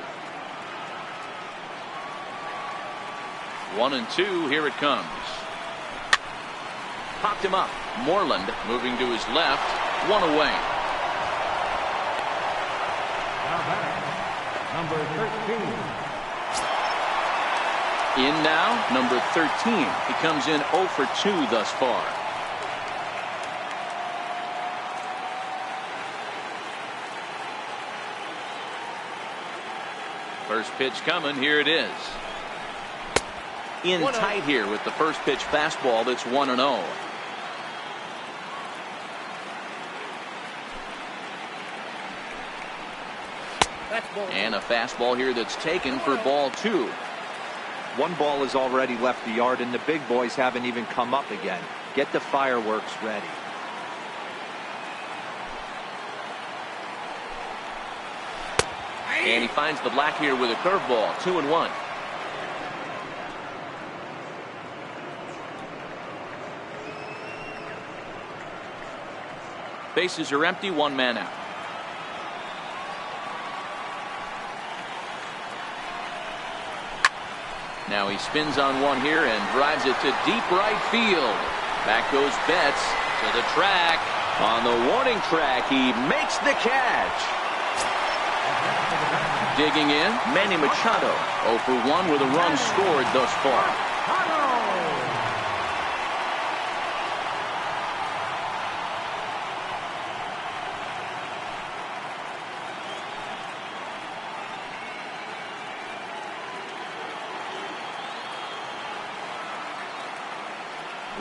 1-2, here it comes. Popped him up. Moreland moving to his left. 1 away. Now back, number 13. In now, number 13. He comes in 0 for 2 thus far. First pitch coming. Here it is. In tight here with the first pitch fastball that's 1-0. And a fastball here that's taken for ball 2. One ball has already left the yard, and the big boys haven't even come up again. Get the fireworks ready. And he finds the black here with a curveball. 2-1. Bases are empty. 1 man out. Now he spins on one here and drives it to deep right field. Back goes Betts to the track. On the warning track, he makes the catch. Digging in, Manny Machado. 0 for 1 with a run scored thus far.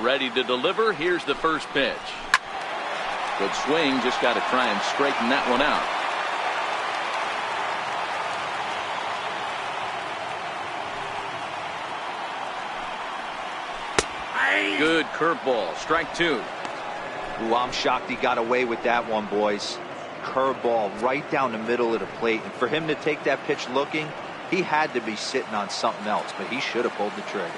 Ready to deliver. Here's the first pitch. Good swing. Just got to try and straighten that one out. Good curveball. Strike 2. Ooh, I'm shocked he got away with that one, boys. Curveball right down the middle of the plate. And for him to take that pitch looking, he had to be sitting on something else, but he should have pulled the trigger.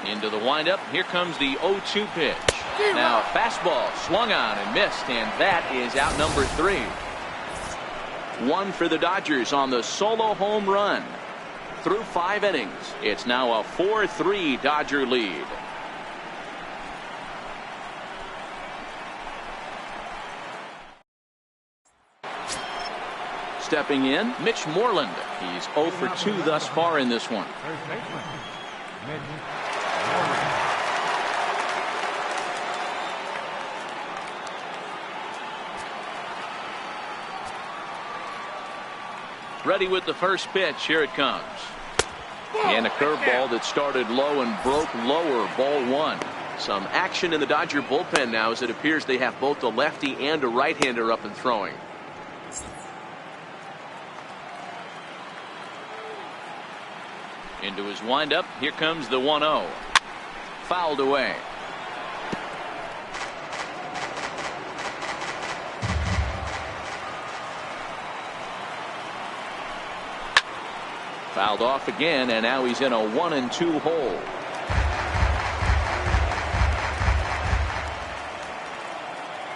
Into the windup. Here comes the 0-2 pitch. Now fastball swung on and missed, and that is out number 3. 1 for the Dodgers on the solo home run. Through 5 innings, it's now a 4-3 Dodger lead. Stepping in, Mitch Moreland. He's 0 for 2 thus far in this one. First baseman, Mitch Moreland. Ready with the first pitch. Here it comes. And a curveball that started low and broke lower. Ball 1. Some action in the Dodger bullpen now as it appears they have both a lefty and a right-hander up and throwing. Into his windup. Here comes the 1-0. Fouled away. Fouled off again, and now he's in a 1-2 hole.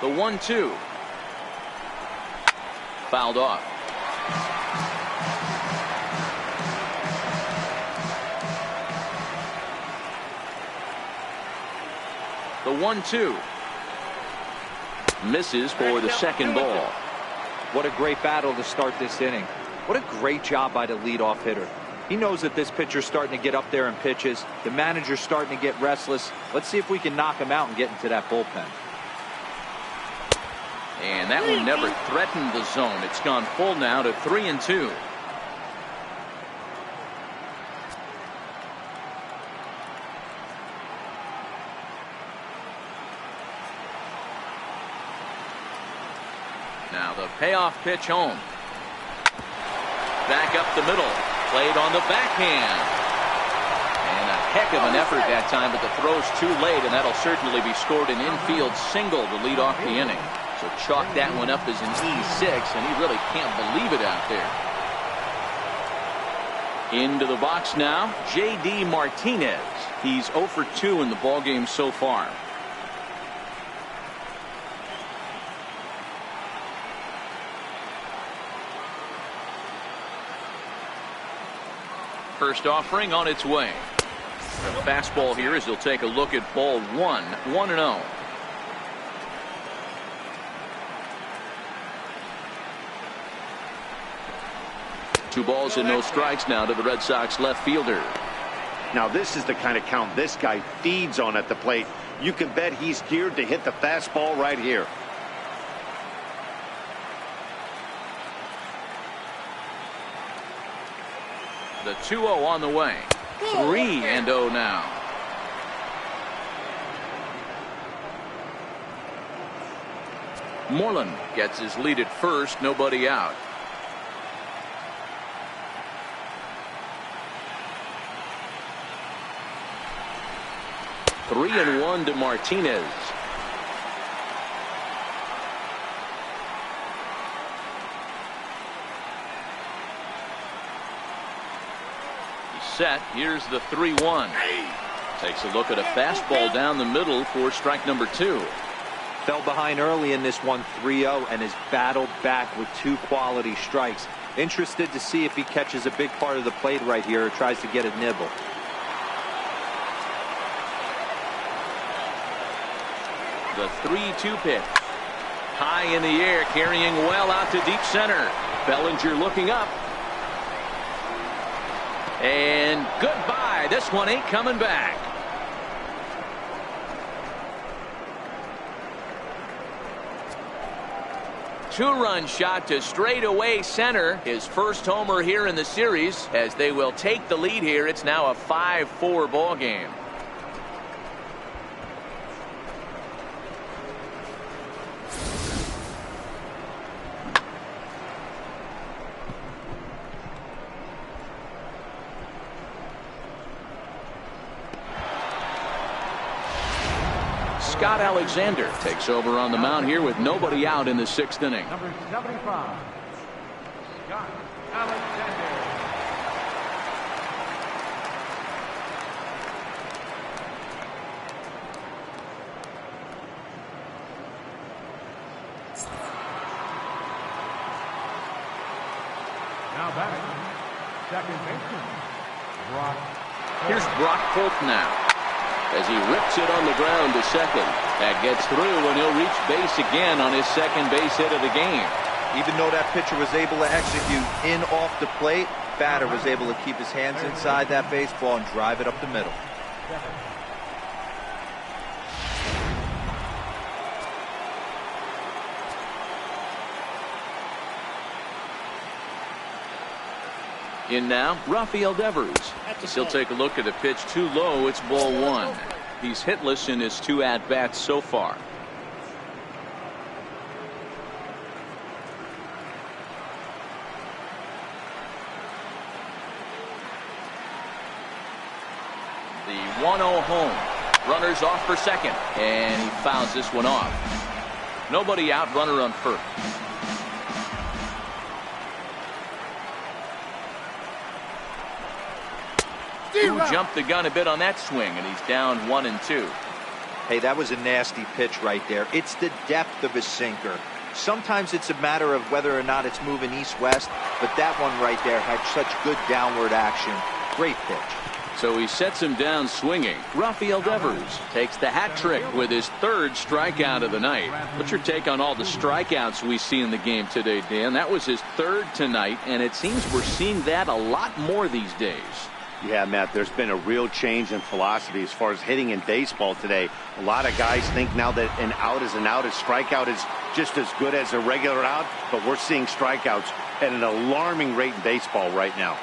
The 1-2. Fouled off. The 1-2. Misses for the second ball. What a great battle to start this inning. What a great job by the leadoff hitter. He knows that this pitcher's starting to get up there in pitches. The manager's starting to get restless. Let's see if we can knock him out and get into that bullpen. And that one never threatened the zone. It's gone full now to 3-2. Now the payoff pitch home. Back up the middle. Played on the backhand. And a heck of an effort that time, but the throw's too late, and that'll certainly be scored an infield single to lead off the inning. So chalk that one up as an E6, and he really can't believe it out there. Into the box now, J.D. Martinez. He's 0 for 2 in the ballgame so far. First offering on its way. The fastball here as he'll take a look at ball 1, 1-0. Two balls and no strikes now to the Red Sox left fielder. Now this is the kind of count this guy feeds on at the plate. You can bet he's geared to hit the fastball right here. The 2-0 on the way. 3-0 now. Moreland gets his lead at first, nobody out. Three and 1 to Martinez. Set. Here's the 3-1. Takes a look at a fastball down the middle for strike number 2. Fell behind early in this one, 3-0, and has battled back with 2 quality strikes. Interested to see if he catches a big part of the plate right here or tries to get a nibble. The 3-2 pitch. High in the air, carrying well out to deep center. Bellinger looking up. And goodbye. This one ain't coming back. Two-run shot to straightaway center. His first homer here in the series as they will take the lead here. It's now a 5-4 ball game. Scott Alexander takes over on the mound here with nobody out in the 6th inning. Number 75, Scott Alexander. Now batting, second baseman, Brock. Here's Brock Holt now, as he rips it on the ground to second. That gets through, and he'll reach base again on his second base hit of the game. Even though that pitcher was able to execute in off the plate, batter was able to keep his hands inside that baseball and drive it up the middle. In now, Rafael Devers. He'll take a look at a pitch too low. It's ball 1. He's hitless in his 2 at-bats so far. The 1-0 home. Runners off for second, and he fouls this one off. Nobody out, runner on first. who jumped the gun a bit on that swing, and he's down 1-2. Hey, that was a nasty pitch right there. It's the depth of his sinker. Sometimes it's a matter of whether or not it's moving east-west, but that one right there had such good downward action. Great pitch. So he sets him down swinging. Rafael Devers takes the hat trick with his third strikeout of the night. What's your take on all the strikeouts we see in the game today, Dan? That was his third tonight, and it seems we're seeing that a lot more these days. Yeah, Matt, there's been a real change in philosophy as far as hitting in baseball today. A lot of guys think now that an out is an out, a strikeout is just as good as a regular out, but we're seeing strikeouts at an alarming rate in baseball right now.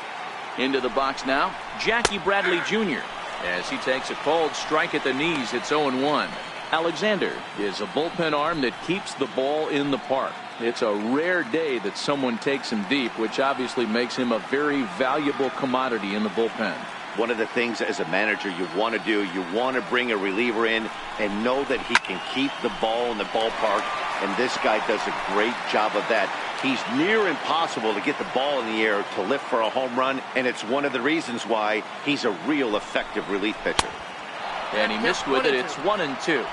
Into the box now, Jackie Bradley Jr. as he takes a cold strike at the knees. It's 0-1. Alexander is a bullpen arm that keeps the ball in the park. It's a rare day that someone takes him deep, which obviously makes him a very valuable commodity in the bullpen. One of the things as a manager you want to do, you want to bring a reliever in and know that he can keep the ball in the ballpark, and this guy does a great job of that. He's near impossible to get the ball in the air to lift for a home run, and it's one of the reasons why he's a real effective relief pitcher. And he missed with it. It's 1-2.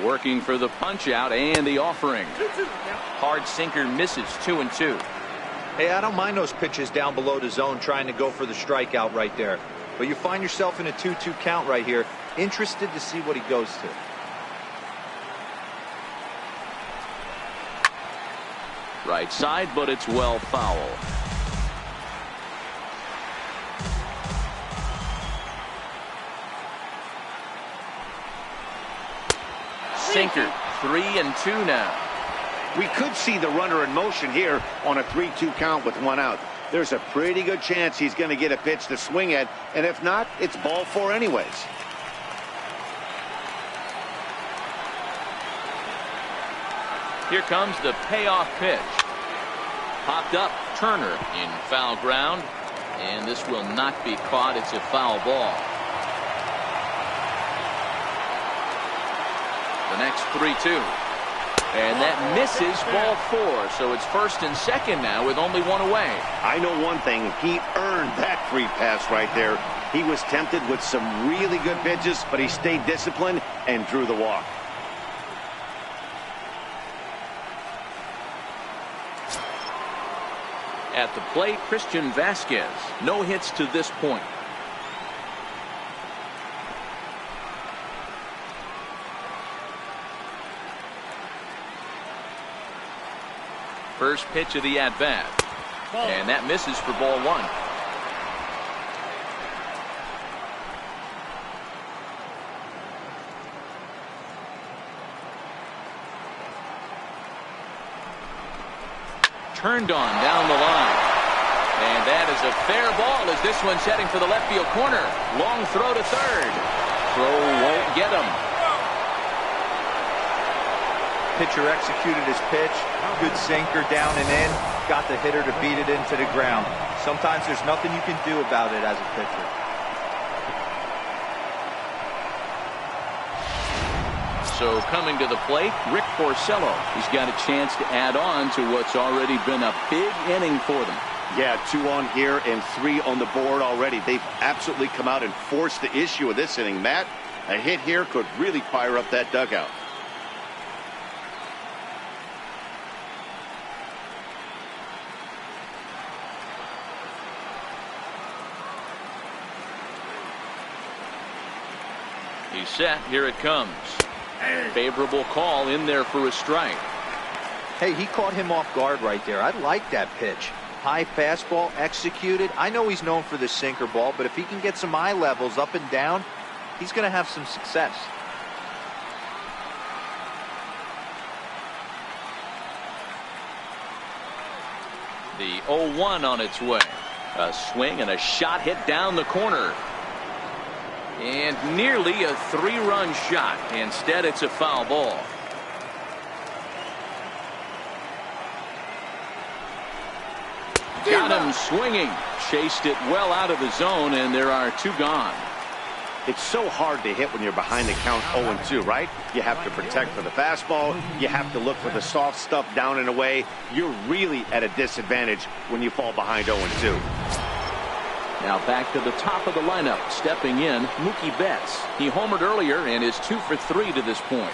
Working for the punch out and the offering. Hard sinker misses. 2-2. Hey, I don't mind those pitches down below the zone trying to go for the strikeout right there. But you find yourself in a 2-2 count right here. Interested to see what he goes to. Right side, but it's well foul. Sinker. 3-2 now. We could see the runner in motion here on a 3-2 count with one out. There's a pretty good chance he's going to get a pitch to swing at, and if not, it's ball four anyways. Here comes the payoff pitch. Popped up. Turner in foul ground, and this will not be caught. It's a foul ball. The next 3-2. And that misses ball four. So it's first and second now with only one away. I know one thing. He earned that free pass right there. He was tempted with some really good pitches, but he stayed disciplined and drew the walk. At the plate, Christian Vasquez. No hits to this point. First pitch of the at-bat. And that misses for ball one. Turned on down the line. And that is a fair ball as this one's heading for the left field corner. Long throw to third. Throw won't get him. Pitcher executed his pitch. Good sinker down and in. Got the hitter to beat it into the ground. Sometimes there's nothing you can do about it as a pitcher. So coming to the plate, Rick Porcello. He's got a chance to add on to what's already been a big inning for them. Yeah, 2 on here and 3 on the board already. They've absolutely come out and forced the issue of this inning. Matt, a hit here could really fire up that dugout. He's set. Here it comes. Favorable call in there for a strike. Hey, he caught him off guard right there. I like that pitch. High fastball executed. I know he's known for the sinker ball, but if he can get some eye levels up and down, he's going to have some success. The 0-1 on its way. A swing and a shot hit down the corner. And nearly a 3-run shot. Instead, it's a foul ball. Got him swinging. Chased it well out of the zone, and there are 2 gone. It's so hard to hit when you're behind the count 0-2, right? You have to protect for the fastball. You have to look for the soft stuff down and away. You're really at a disadvantage when you fall behind 0-2. Now back to the top of the lineup. Stepping in, Mookie Betts. He homered earlier and is 2 for 3 to this point.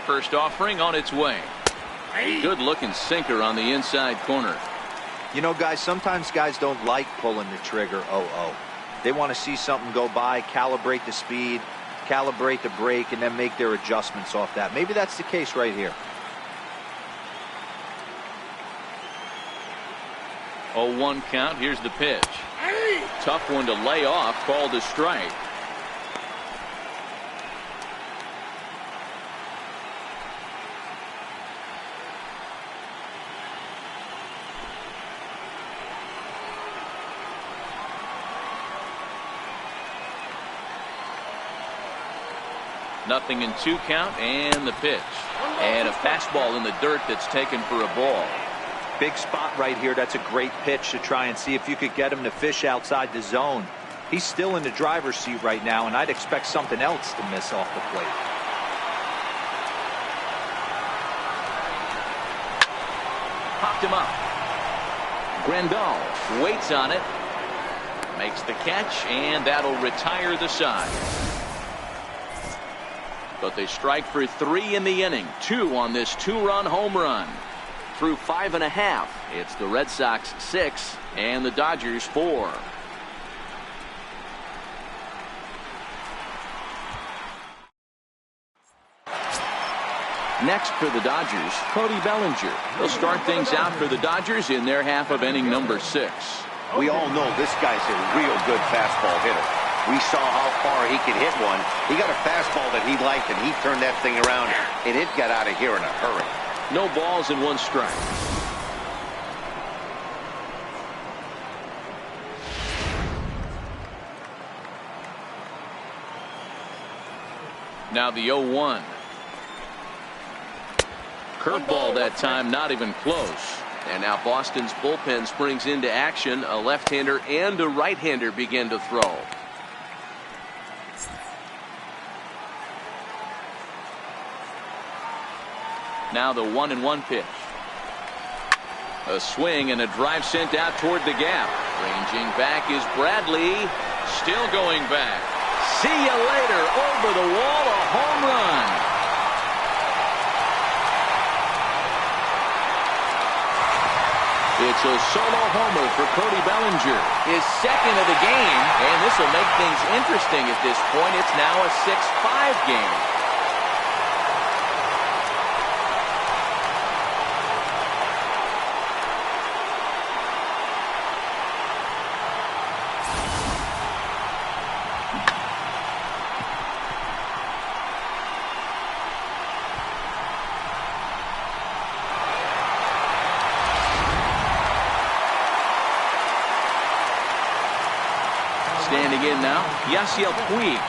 First offering on its way. Good looking sinker on the inside corner. You know, guys, sometimes guys don't like pulling the trigger 0-0. They want to see something go by, calibrate the speed, calibrate the brake, and then make their adjustments off that. Maybe that's the case right here. 0-1 count. Here's the pitch. Tough one to lay off. Called a strike. Nothing in 2 count, and the pitch. And a fastball in the dirt that's taken for a ball. Big spot right here. That's a great pitch to try and see if you could get him to fish outside the zone. He's still in the driver's seat right now, and I'd expect something else to miss off the plate. Popped him up. Grandal waits on it. Makes the catch, and that'll retire the side. But they strike for 3 in the inning. 2 on this 2-run home run. Through 5.5, it's the Red Sox 6 and the Dodgers 4. Next for the Dodgers, Cody Bellinger. They'll start things out for the Dodgers in their half of inning number 6. We all know this guy's a real good fastball hitter. We saw how far he could hit one. He got a fastball that he liked, and he turned that thing around, and it got out of here in a hurry. No balls and 1 strike. Now the 0-1. Curveball that time, not even close. And now Boston's bullpen springs into action. A left-hander and a right-hander begin to throw. Now the 1-1 pitch. A swing and a drive sent out toward the gap. Ranging back is Bradley. Still going back. See you later. Over the wall, a home run. It's a solo homer for Cody Bellinger. His second of the game, and this will make things interesting at this point. It's now a 6-5 game. Standing in now, Yasiel Puig,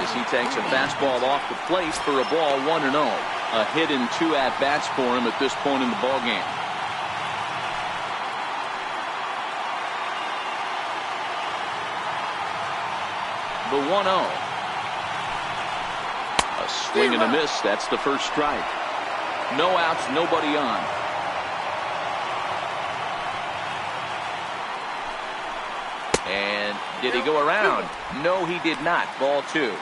as he takes a fastball off the plate for a ball 1-0. A hit in 2 at-bats for him at this point in the ballgame. The 1-0. A swing and a miss. That's the first strike. No outs, nobody on. And did he go around? No, he did not. Ball 2.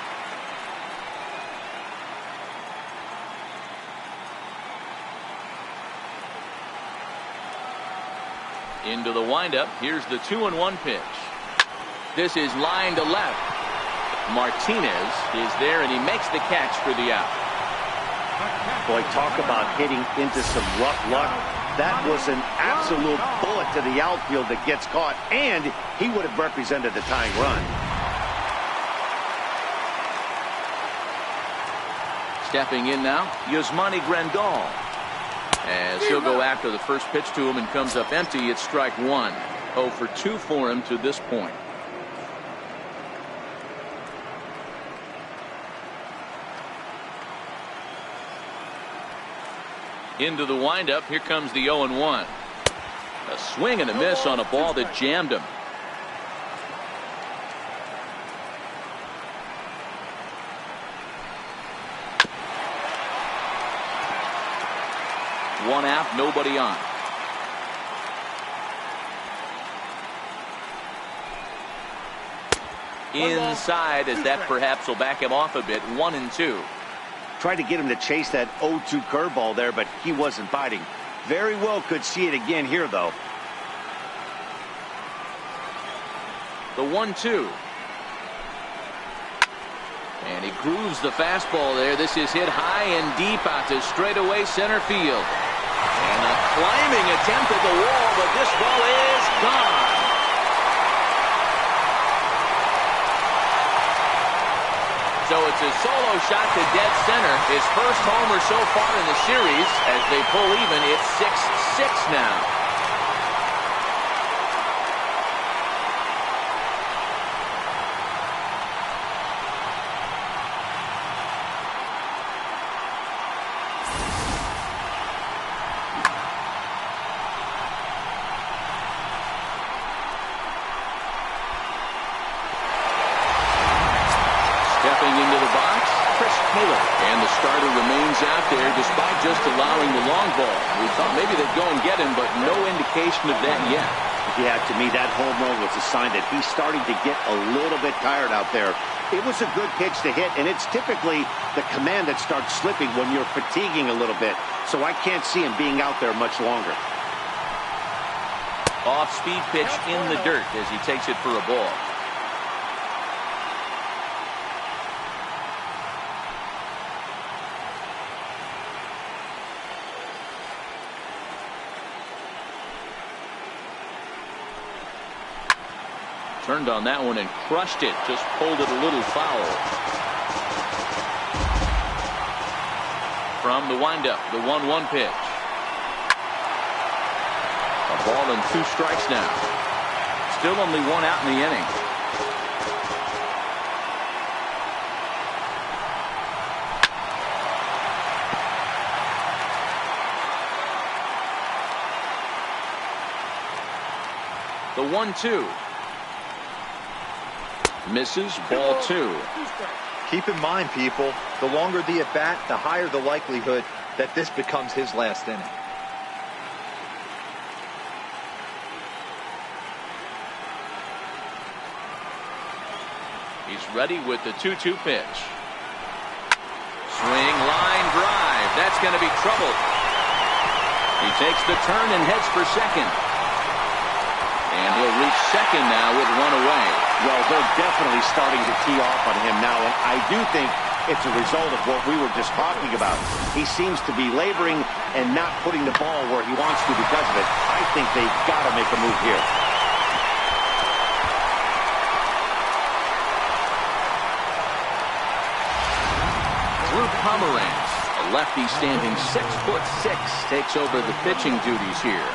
Into the windup. Here's the 2-1 pitch. This is line to left. Martinez is there, and he makes the catch for the out. Boy, talk about hitting into some rough luck. That was an absolute bullet to the outfield that gets caught, and he would have represented the tying run. Stepping in now, YASMANI Grandal. As he'll go after the first pitch to him and comes up empty. It's strike one. 0 for 2 for him to this point. Into the windup. Here comes the 0-1. A swing and a miss on a ball that jammed him. One out, nobody on. Inside, as that perhaps will back him off a bit. 1-2. Tried to get him to chase that 0-2 curveball there, but he wasn't biting. Very well could see it again here, though. The 1-2. And he grooves the fastball there. This is hit high and deep out to straightaway center field. And a climbing attempt at the wall, but this ball is gone. So it's a solo shot to dead center. His first homer so far in the series. As they pull even, it's 6-6 now. And the starter remains out there despite just allowing the long ball. We thought maybe they'd go and get him, but no indication of that yet. Yeah, to me, that home run was a sign that he's starting to get a little bit tired out there. It was a good pitch to hit, and it's typically the command that starts slipping when you're fatiguing a little bit. So I can't see him being out there much longer. Off-speed pitch in the dirt as he takes it for a ball. Turned on that one and crushed it. Just pulled it a little foul. From the windup, the 1-1 pitch. A ball and 2 strikes now. Still only 1 out in the inning. The 1-2. Misses, ball 2. Keep in mind, people, the longer the at-bat, the higher the likelihood that this becomes his last inning. He's ready with the 2-2 pitch. Swing, line drive. That's going to be trouble. He takes the turn and heads for second. And he'll reach second now with 1 away. Well, they're definitely starting to tee off on him now, and I do think it's a result of what we were just talking about. He seems to be laboring and not putting the ball where he wants to because of it. I think they've got to make a move here. Drew Pomeranz, a lefty standing 6'6", takes over the pitching duties here.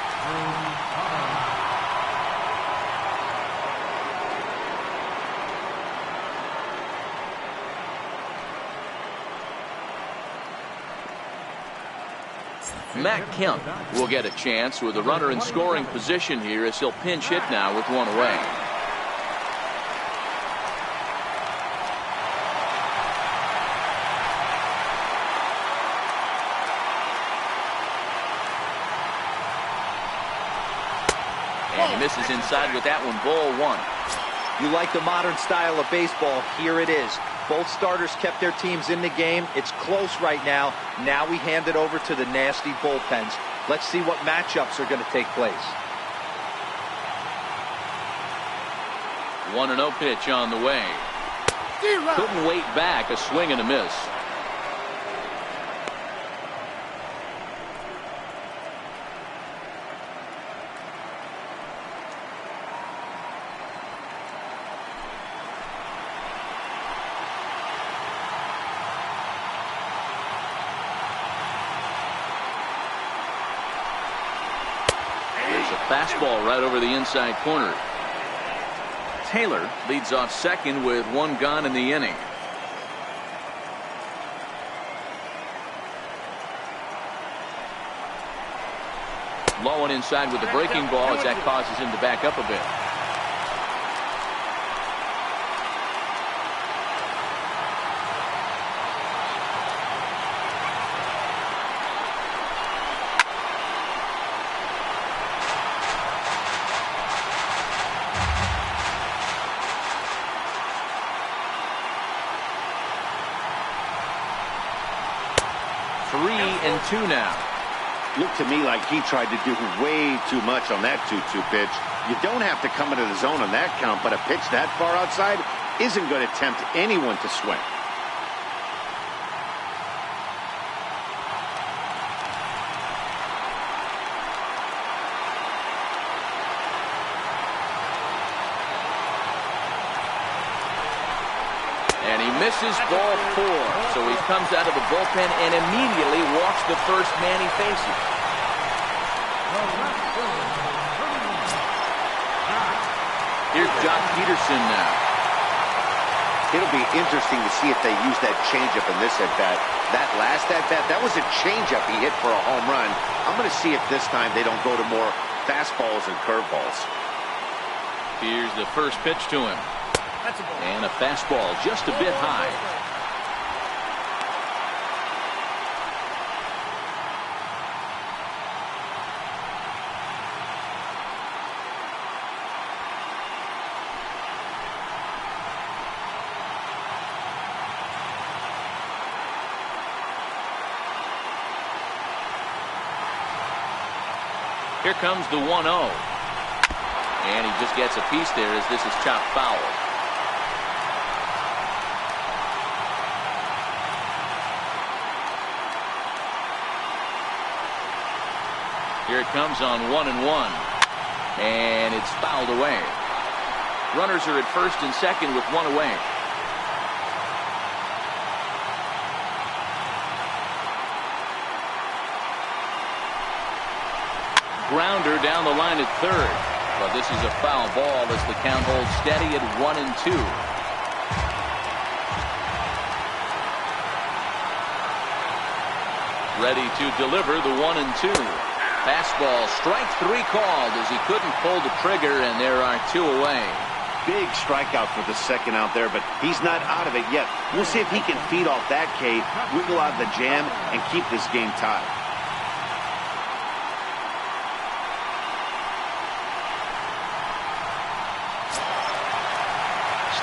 Matt Kemp will get a chance with a runner in scoring position here as he'll pinch hit now with 1 away. And he misses inside with that one, ball 1. You like the modern style of baseball, here it is. Both starters kept their teams in the game. It's close right now. Now we hand it over to the nasty bullpens. Let's see what matchups are going to take place. 1-0 pitch on the way. Couldn't wait back, a swing and a miss. fastball right over the inside corner. Taylor leads off second with one gone in the inning. Low and inside with the breaking ball as that causes him to back up a bit. Three and two now. Looked to me like he tried to do way too much on that 2-2 pitch. You don't have to come into the zone on that count, but a pitch that far outside isn't going to tempt anyone to swing. And he misses ball 4. So he comes out of the bullpen and immediately walks the first man he faces. Here's Jock Peterson now. It'll be interesting to see if they use that changeup in this at-bat. That last at-bat, that was a changeup he hit for a home run. I'm going to see if this time they don't go to more fastballs and curveballs. Here's the first pitch to him. That's a ball. And a fastball just a bit high. Here comes the 1-0. And he just gets a piece there as this is chopped foul. Here it comes on 1-1. And it's fouled away. Runners are at first and second with one away. Grounder down the line at third. But this is a foul ball as the count holds steady at 1-2. Ready to deliver the 1-2. Fastball, strike 3 called as he couldn't pull the trigger, and there are 2 away. Big strikeout for the second out there, but he's not out of it yet. We'll see if he can feed off that K, wiggle out of the jam, and keep this game tied.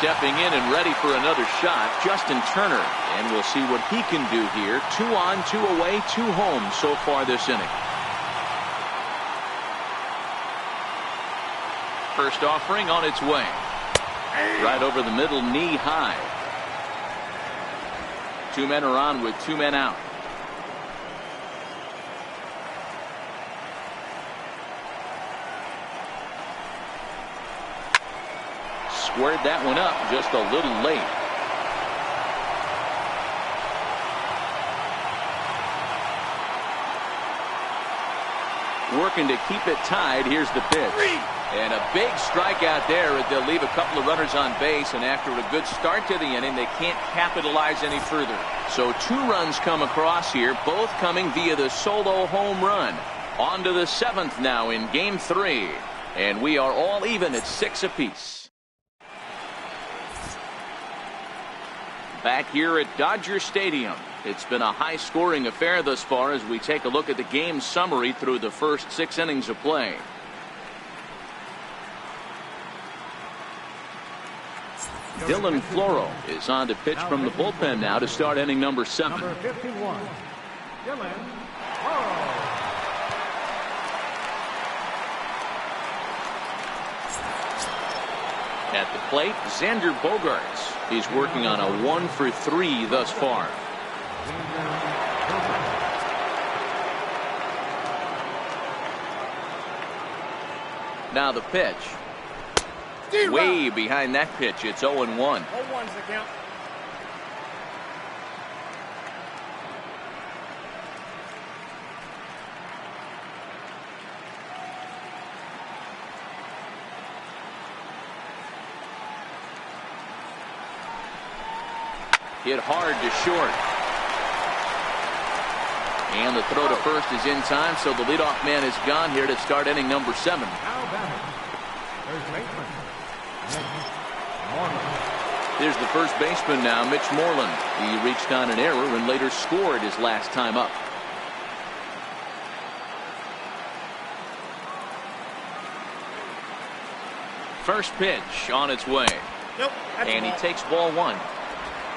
Stepping in and ready for another shot, Justin Turner. And we'll see what he can do here. 2 on, 2 away, 2 home so far this inning. First offering on its way. Right over the middle, knee high. 2 men are on with 2 men out. Squared that one up just a little late. Working to keep it tied. Here's the pitch. And a big strikeout there. They'll leave a couple of runners on base, and after a good start to the inning, they can't capitalize any further. So 2 runs come across here, both coming via the solo home run. On to the 7th now in game 3. And we are all even at 6 apiece. Back here at Dodger Stadium. It's been a high-scoring affair thus far as we take a look at the game summary through the first 6 innings of play. Dylan Floro is on to pitch from the bullpen now to start inning number 7. Number 51, Dylan Floro. At the plate, Xander Bogaerts. He's working on a 1 for 3 thus far. Now the pitch. Way behind that pitch. It's 0-1. 0-1's the count. Hit hard to short. And the throw to first is in time, so the leadoff man is gone here to start inning number 7. Now batting, first baseman, Mitch Moreland. Here's the first baseman now, Mitch Moreland. He reached on an error and later scored his last time up. First pitch on its way. Nope. And he takes ball 1.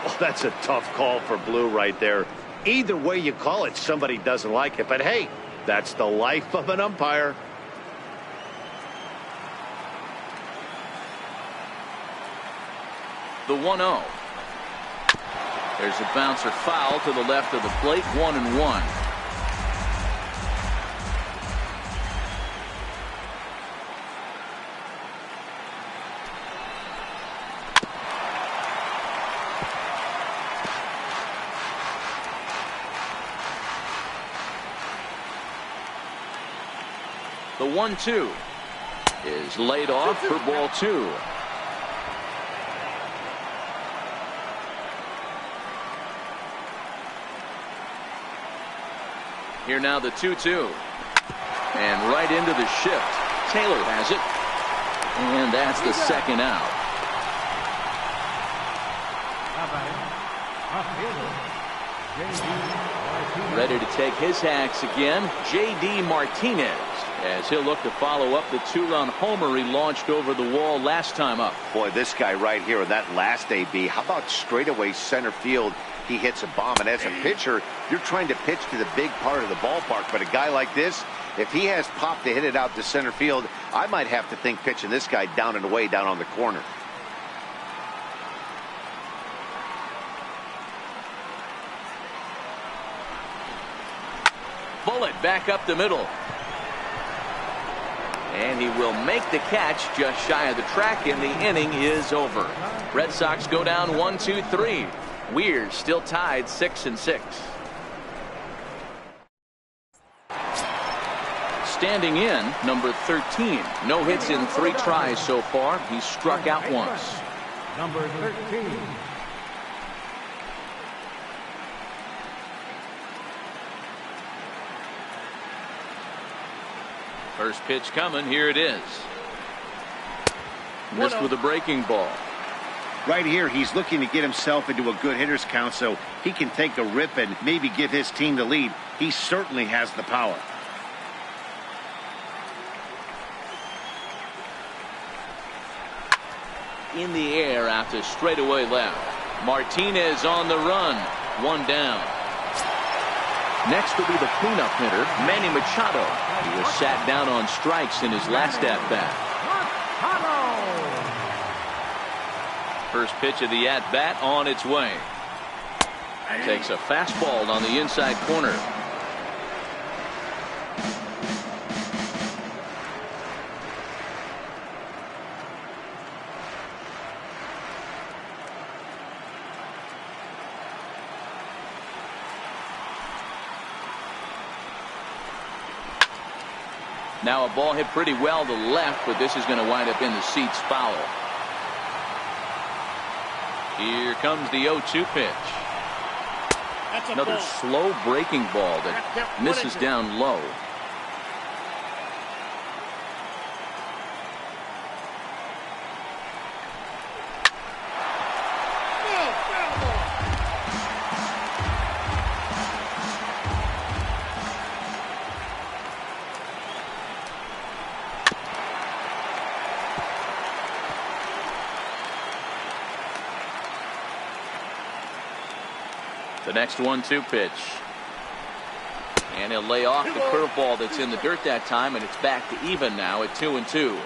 Well, that's a tough call for Blue right there. Either way you call it, somebody doesn't like it. But hey, that's the life of an umpire. The 1-0. There's a bouncer foul to the left of the plate. 1-1. The 1-2 is laid off for ball 2. Here now the 2-2. And right into the shift. Taylor has it. And that's the second out. Ready to take his hacks again, J.D. Martinez, as he'll look to follow up the 2-run homer he launched over the wall last time up. Boy, this guy right here, that last AB, how about straightaway center field? He hits a bomb, and as a pitcher, you're trying to pitch to the big part of the ballpark. But a guy like this, if he has pop to hit it out to center field, I might have to think pitching this guy down and away down on the corner. Bullet back up the middle. And he will make the catch just shy of the track, and the inning is over. Red Sox go down 1-2-3. Weird still tied 6-6. Standing in, number 13. No hits in 3 tries so far. He's struck out once. Number 13. First pitch coming. Here it is. Missed with a breaking ball. Right here, he's looking to get himself into a good hitter's count so he can take a rip and maybe give his team the lead. He certainly has the power. In the air out to straightaway left. Martinez on the run. 1 down. Next will be the cleanup hitter, Manny Machado. He was sat down on strikes in his last at-bat. First pitch of the at-bat on its way. Takes a fastball on the inside corner. Now a ball hit pretty well to left, but this is going to wind up in the seats foul. Here comes the 0-2 pitch. Another slow breaking ball that misses down low. The next 1-2 pitch. And he'll lay off the curveball that's in the dirt that time, and it's back to even now at 2-2.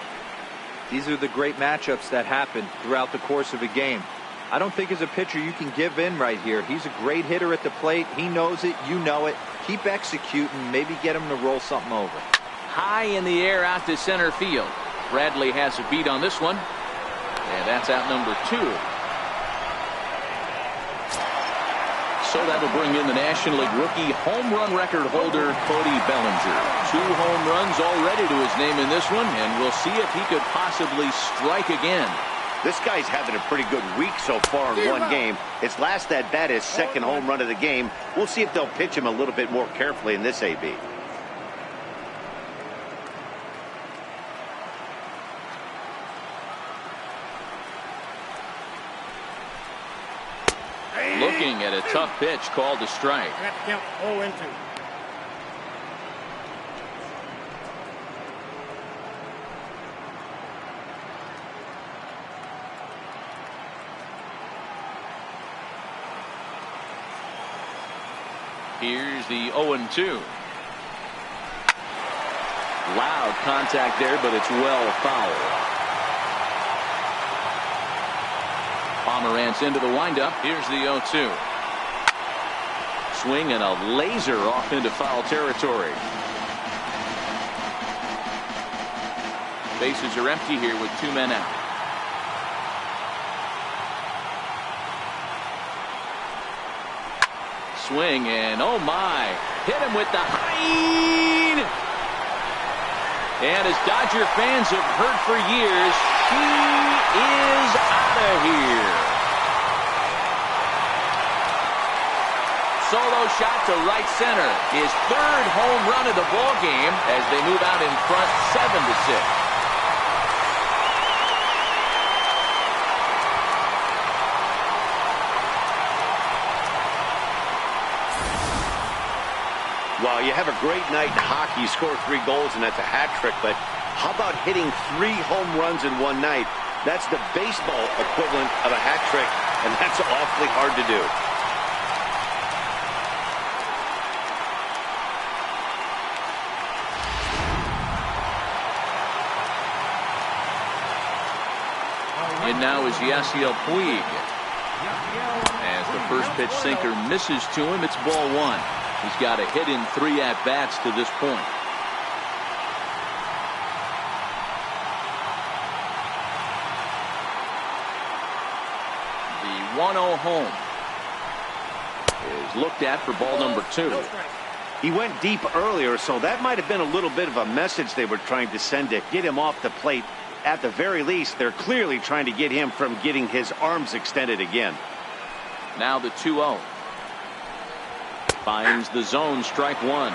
These are the great matchups that happen throughout the course of a game. I don't think as a pitcher you can give in right here. He's a great hitter at the plate. He knows it. You know it. Keep executing. Maybe get him to roll something over. High in the air out to center field. Bradley has a beat on this one. And that's out number 2. So that'll bring in the National League rookie home run record holder, Cody Bellinger. 2 home runs already to his name in this one, and we'll see if he could possibly strike again. This guy's having a pretty good week so far in one game. His last at bat is second home run of the game. We'll see if they'll pitch him a little bit more carefully in this AB. Looking at a tough pitch called a strike. I got to count 0-2. Here's the 0-2. Loud contact there, but it's well foul. Pomeranz into the windup. Here's the 0-2. Swing and a laser off into foul territory. Bases are empty here with 2 men out. Swing and oh my, hit him with the high. And as Dodger fans have heard for years, he is out of here. Solo shot to right center. His 3rd home run of the ball game as they move out in front 7-6. Well, you have a great night in hockey, you score 3 goals, and that's a hat trick. But how about hitting 3 home runs in one night? That's the baseball equivalent of a hat trick, and that's awfully hard to do. And now is Yasiel Puig. As the first pitch sinker misses to him, it's ball 1. He's got a hit in 3 at-bats to this point. The 1-0 home is looked at for ball number 2. He went deep earlier, so that might have been a little bit of a message they were trying to send to get him off the plate. At the very least, they're clearly trying to get him from getting his arms extended again. Now the 2-0. Finds the zone, strike 1.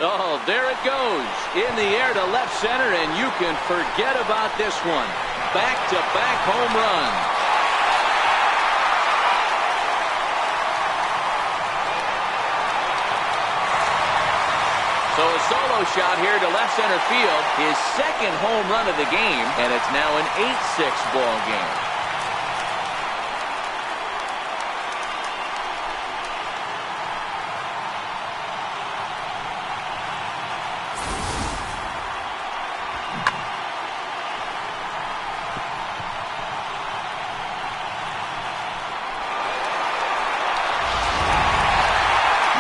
Oh, there it goes. In the air to left center, and you can forget about this one. Back-to-back home runs. So a solo shot here to left center field, his 2nd home run of the game, and it's now an 8-6 ball game.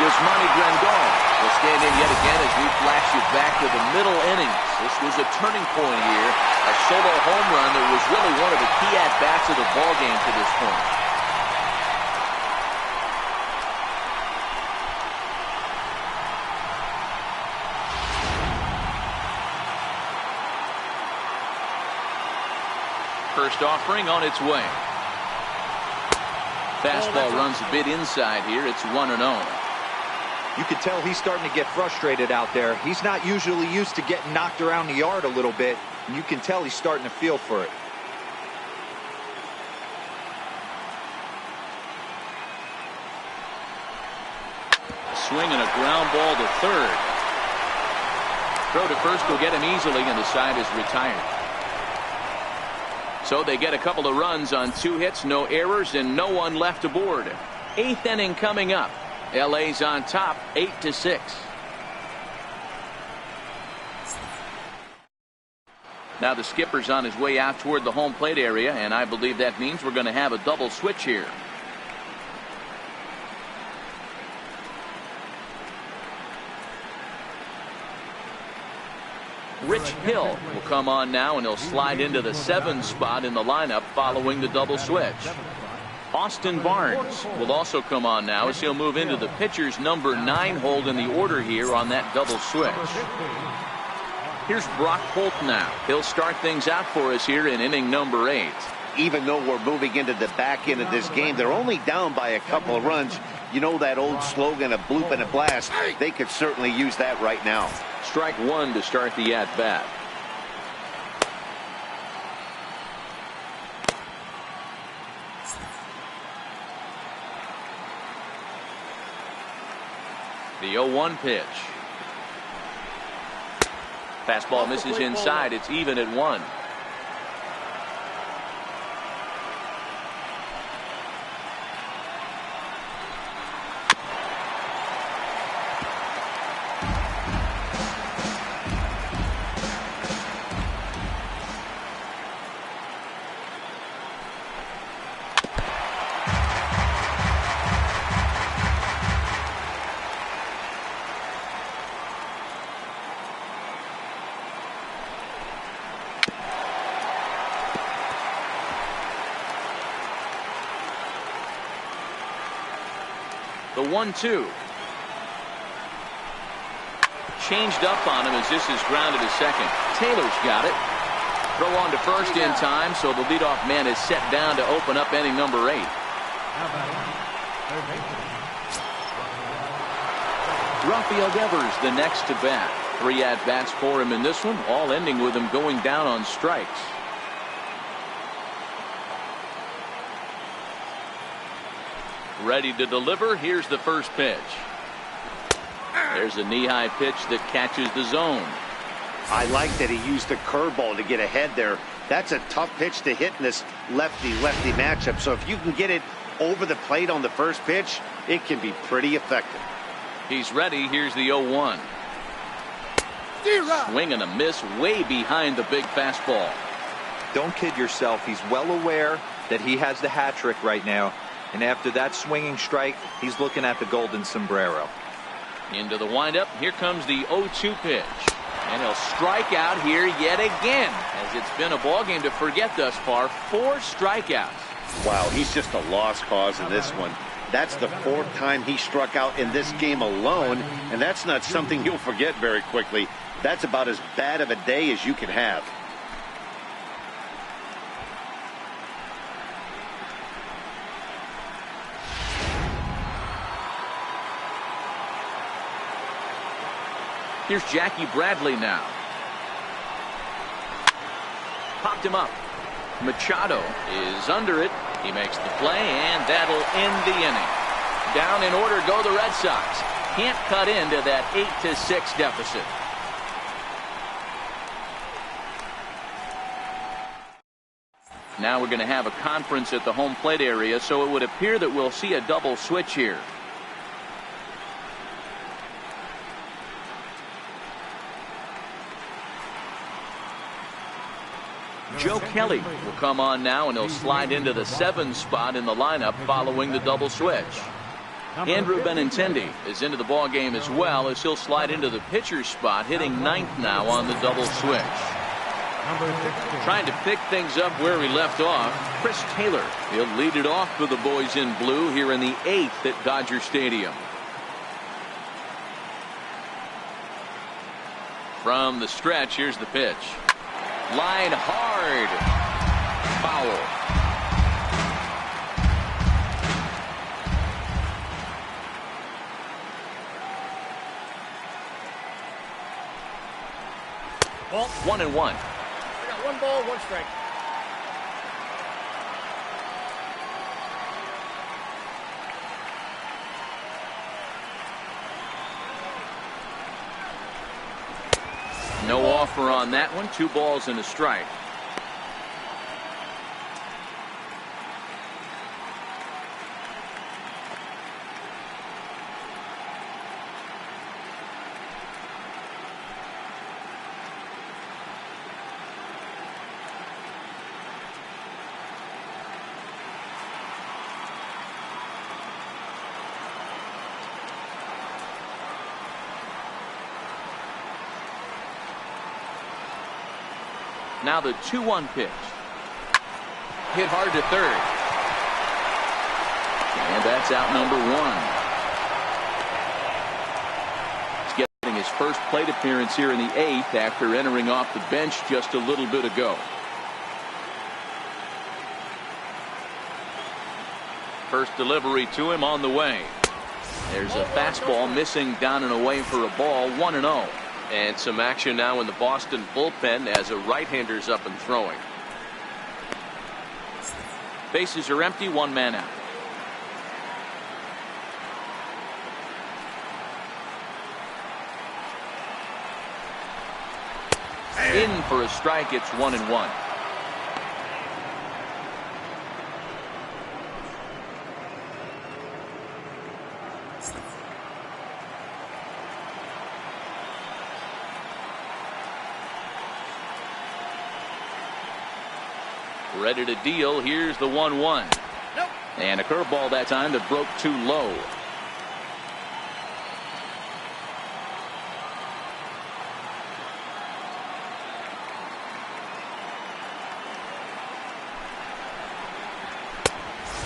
YASMANI GRANDAL will stand in yet again as we flash you back to the middle innings. This was a turning point here. A solo home run that was really one of the key at-bats of the ballgame to this point. First offering on its way. Fastball runs a bit inside here. It's 1-0. You can tell he's starting to get frustrated out there. He's not usually used to getting knocked around the yard a little bit, and you can tell he's starting to feel for it. Swing and a ground ball to third. Throw to first will get him easily, and the side is retired. So they get a couple of runs on 2 hits, no errors, and no one left aboard. 8th inning coming up. LA's on top, 8-6. Now the skipper's on his way out toward the home plate area, and I believe that means we're going to have a double switch here. Rich Hill will come on now, and he'll slide into the 7 spot in the lineup following the double switch. Austin Barnes will also come on now as he'll move into the pitcher's number 9 hold in the order here on that double switch. Here's Brock Holt now. He'll start things out for us here in inning number 8. Even though we're moving into the back end of this game, they're only down by a couple of runs. You know that old slogan, a bloop and a blast. They could certainly use that right now. Strike 1 to start the at-bat. The 0-1 pitch. Fastball misses inside. It's even at 1. The 1-2. Changed up on him as this is grounded to second. Taylor's got it. Throw on to first in time, so the leadoff man is set down to open up inning number 8. Rafael Devers the next to bat. 3 at-bats for him in this one, all ending with him going down on strikes. Ready to deliver. Here's the first pitch. There's a knee-high pitch that catches the zone. I like that he used the curveball to get ahead there. That's a tough pitch to hit in this lefty-lefty matchup. So if you can get it over the plate on the first pitch, it can be pretty effective. He's ready. Here's the 0-1. Swing and a miss way behind the big fastball. Don't kid yourself. He's well aware that he has the hat trick right now. And after that swinging strike, he's looking at the golden sombrero. Into the windup. Here comes the 0-2 pitch. And he'll strike out here yet again, as it's been a ball game to forget thus far. 4 strikeouts. Wow, he's just a lost cause in this one. That's the 4th time he struck out in this game alone, and that's not something you'll forget very quickly. That's about as bad of a day as you can have. Here's Jackie Bradley now. Popped him up. Machado is under it. He makes the play, and that'll end the inning. Down in order go the Red Sox. Can't cut into that 8-6 deficit. Now we're going to have a conference at the home plate area, so it would appear that we'll see a double switch here. Joe Kelly will come on now, and he'll slide into the 7 spot in the lineup following the double switch. Andrew Benintendi is into the ball game as well, as he'll slide into the pitcher's spot, hitting 9th now on the double switch. Trying to pick things up where we left off, Chris Taylor. He'll lead it off for the boys in blue here in the 8th at Dodger Stadium. From the stretch, here's the pitch. Line hard. Foul. Ball. 1-1. I got 1 ball, 1 strike. No offer on that one. 2 balls and a strike. Now the 2-1 pitch. Hit hard to third. And that's out number one. He's getting his first plate appearance here in the 8th after entering off the bench just a little bit ago. First delivery to him on the way. There's a fastball missing down and away for a ball, 1-0. And some action now in the Boston bullpen as a right-hander's up and throwing. Bases are empty, one man out. In for a strike, it's 1-1. Ready to deal. Here's the 1-1. Nope. And a curveball that time that broke too low.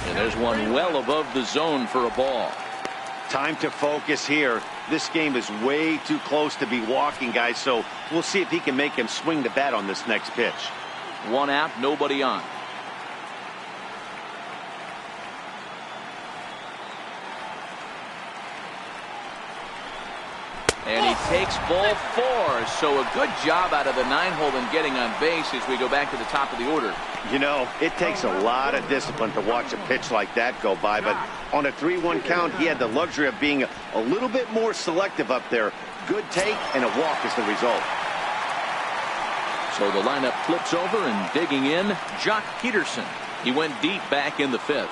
And there's one well above the zone for a ball. Time to focus here. This game is way too close to be walking, guys, so we'll see if he can make him swing the bat on this next pitch. One out, nobody on. And he takes ball 4. So a good job out of the 9-hole in getting on base as we go back to the top of the order. You know, it takes a lot of discipline to watch a pitch like that go by, but on a 3-1 count, he had the luxury of being a little bit more selective up there. Good take and a walk is the result. So the lineup flips over and digging in, Jock Peterson. He went deep back in the 5th.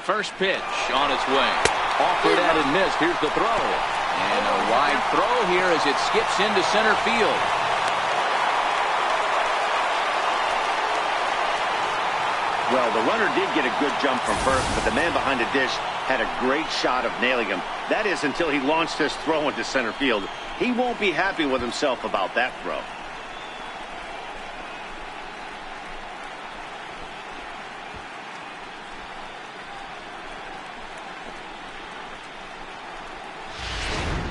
First pitch on its way. Offered at and missed. Here's the throw. And a wide throw here as it skips into center field. Well, the runner did get a good jump from first, but the man behind the dish had a great shot of nailing him. That is until he launched his throw into center field. He won't be happy with himself about that throw.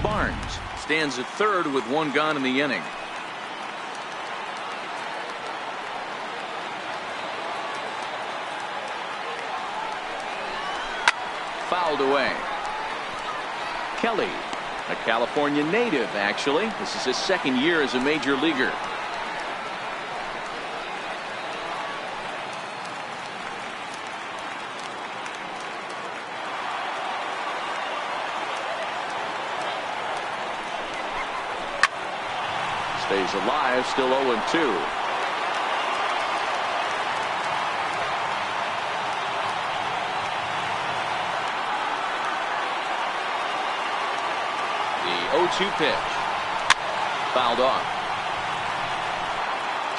Barnes stands at third with one gone in the inning. Fouled away. Kelly, a California native, actually. This is his second year as a major leaguer. Stays alive, still 0-2. The 0-2 pitch. Fouled off.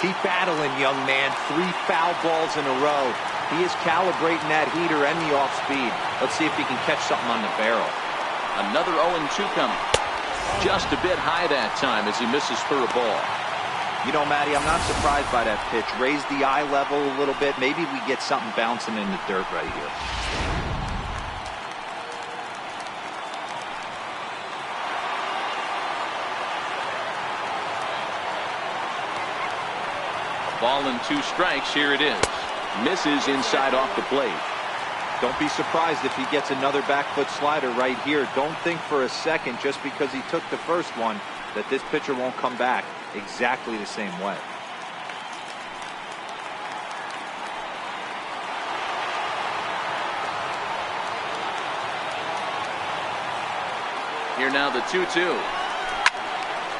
Keep battling, young man. 3 foul balls in a row. He is calibrating that heater and the off speed. Let's see if he can catch something on the barrel. Another 0-2 coming. Just a bit high that time as he misses for a ball. You know, Matty, I'm not surprised by that pitch. Raise the eye level a little bit. Maybe we get something bouncing in the dirt right here. Ball and 2 strikes. Here it is. Misses inside off the plate. Don't be surprised if he gets another back foot slider right here. Don't think for a second, just because he took the first one, that this pitcher won't come back exactly the same way. Here now the 2-2.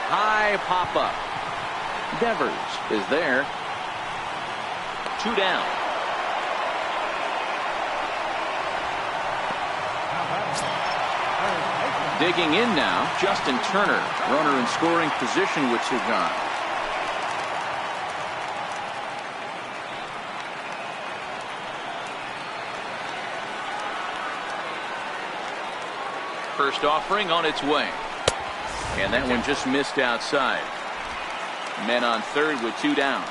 High pop up. Devers is there. 2 down. Digging in now, Justin Turner, runner in scoring position with 2 gone. First offering on its way. And that one just missed outside. Men on third with 2 down.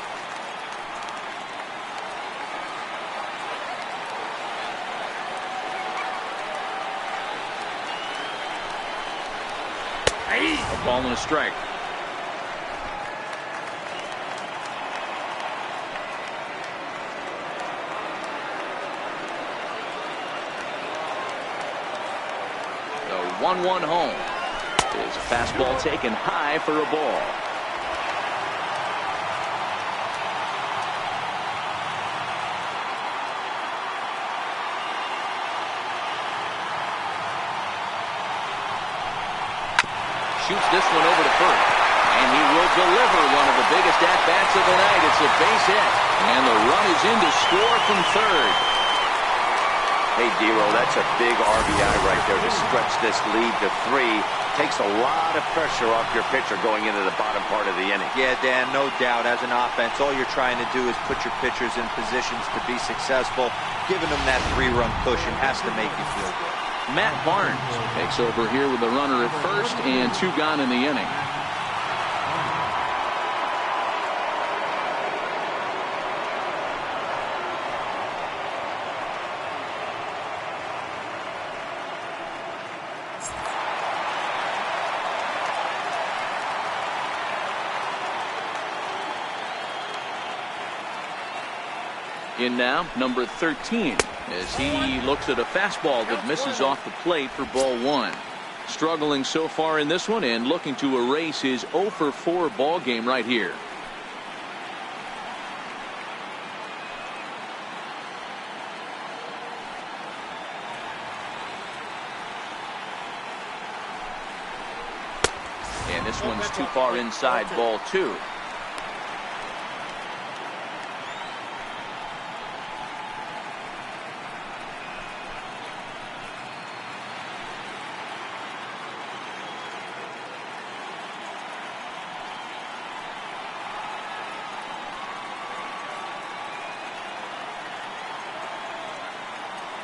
A ball and a strike. The 1-1 home. Is a fastball taken high for a ball. Shoots this one over to first. And he will deliver one of the biggest at-bats of the night. It's a base hit. And the run is in to score from third. Hey, Dero, that's a big RBI right there to stretch this lead to 3. Takes a lot of pressure off your pitcher going into the bottom part of the inning. Yeah, Dan, no doubt. As an offense, all you're trying to do is put your pitchers in positions to be successful. Giving them that 3-run cushion has to make you feel good. Matt Barnes takes over here with a runner at first and 2 gone in the inning. In now, number 13, as he looks at a fastball that misses off the plate for ball 1. Struggling so far in this one and looking to erase his 0 for 4 ball game right here. And this one's too far inside, ball 2.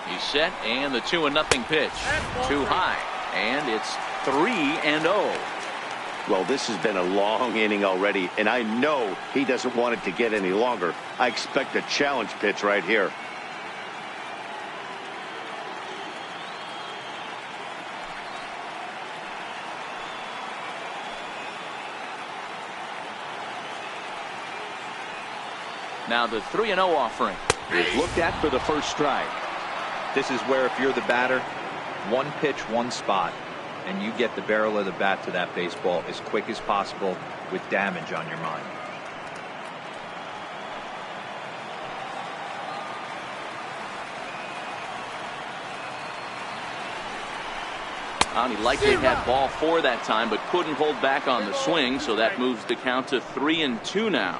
He's set, and the 2-0 pitch. Too high, and it's 3-0. Well, this has been a long inning already, and I know he doesn't want it to get any longer. I expect a challenge pitch right here. Now the 3-0 offering is looked at for the first strike. This is where, if you're the batter, 1 pitch, 1 spot, and you get the barrel of the bat to that baseball as quick as possible with damage on your mind. He likely had ball 4 that time, but couldn't hold back on the swing, so that moves the count to 3-2 now.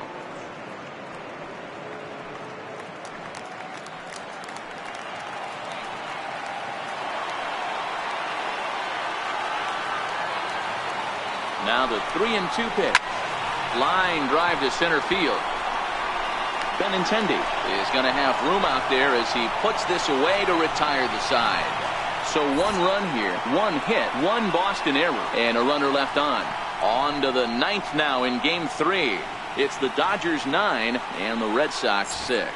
Now the 3-2 pitch. Line drive to center field. Benintendi is going to have room out there as he puts this away to retire the side. So 1 run here, 1 hit, 1 Boston error, and a runner left on. On to the 9th now in game 3. It's the Dodgers 9 and the Red Sox 6.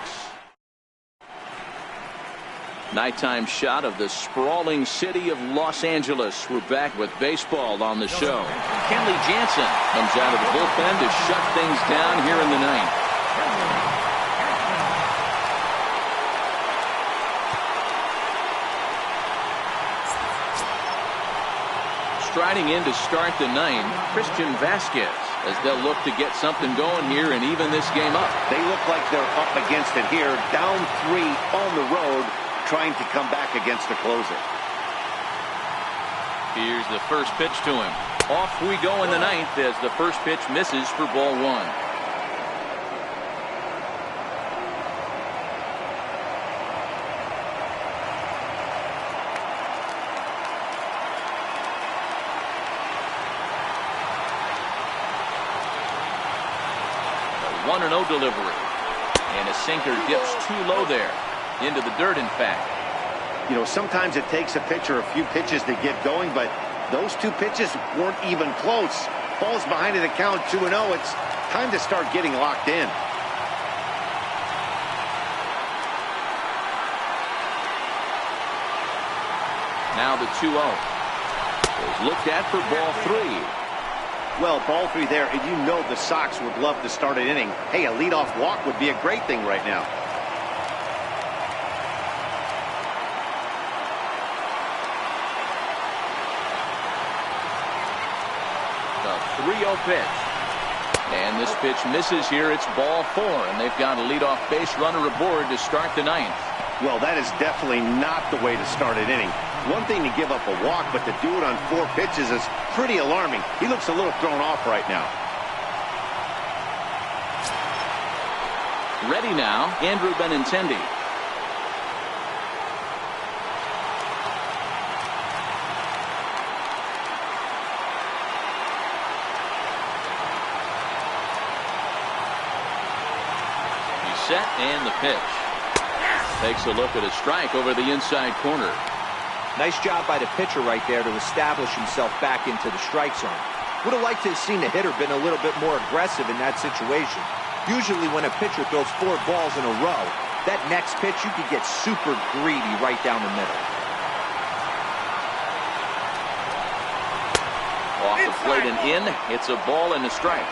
Nighttime shot of the sprawling city of Los Angeles. We're back with baseball on the show. Kenley Jansen comes out of the bullpen to shut things down here in the 9th. Striding in to start the 9th, Christian Vasquez, as they'll look to get something going here and even this game up. They look like they're up against it here, down 3 on the road, trying to come back against the closer. Here's the first pitch to him. Off we go in the 9th as the first pitch misses for ball 1. A 1-0 delivery. And a sinker dips too low there. Into the dirt, in fact. You know, sometimes it takes a pitcher a few pitches to get going, but those 2 pitches weren't even close. Falls behind in the count 2-0. It's Time to start getting locked in. Now the 2-0 is looked at for ball 3. Well, ball 3 there, and you know the Sox would love to start an inning. Hey, a leadoff walk would be a great thing right now. The 3-0 pitch. And this pitch misses here. It's ball 4, and they've got a leadoff base runner aboard to start the 9th. Well, that is definitely not the way to start an inning. One thing to give up a walk, but to do it on 4 pitches is pretty alarming. He looks a little thrown off right now. Ready now, Andrew Benintendi. He's set, and the pitch. Takes a look at a strike over the inside corner. Nice job by the pitcher right there to establish himself back into the strike zone. Would have liked to have seen the hitter been a little bit more aggressive in that situation. Usually when a pitcher throws 4 balls in a row, that next pitch you could get super greedy right down the middle. Off the plate and in. It's a ball and a strike.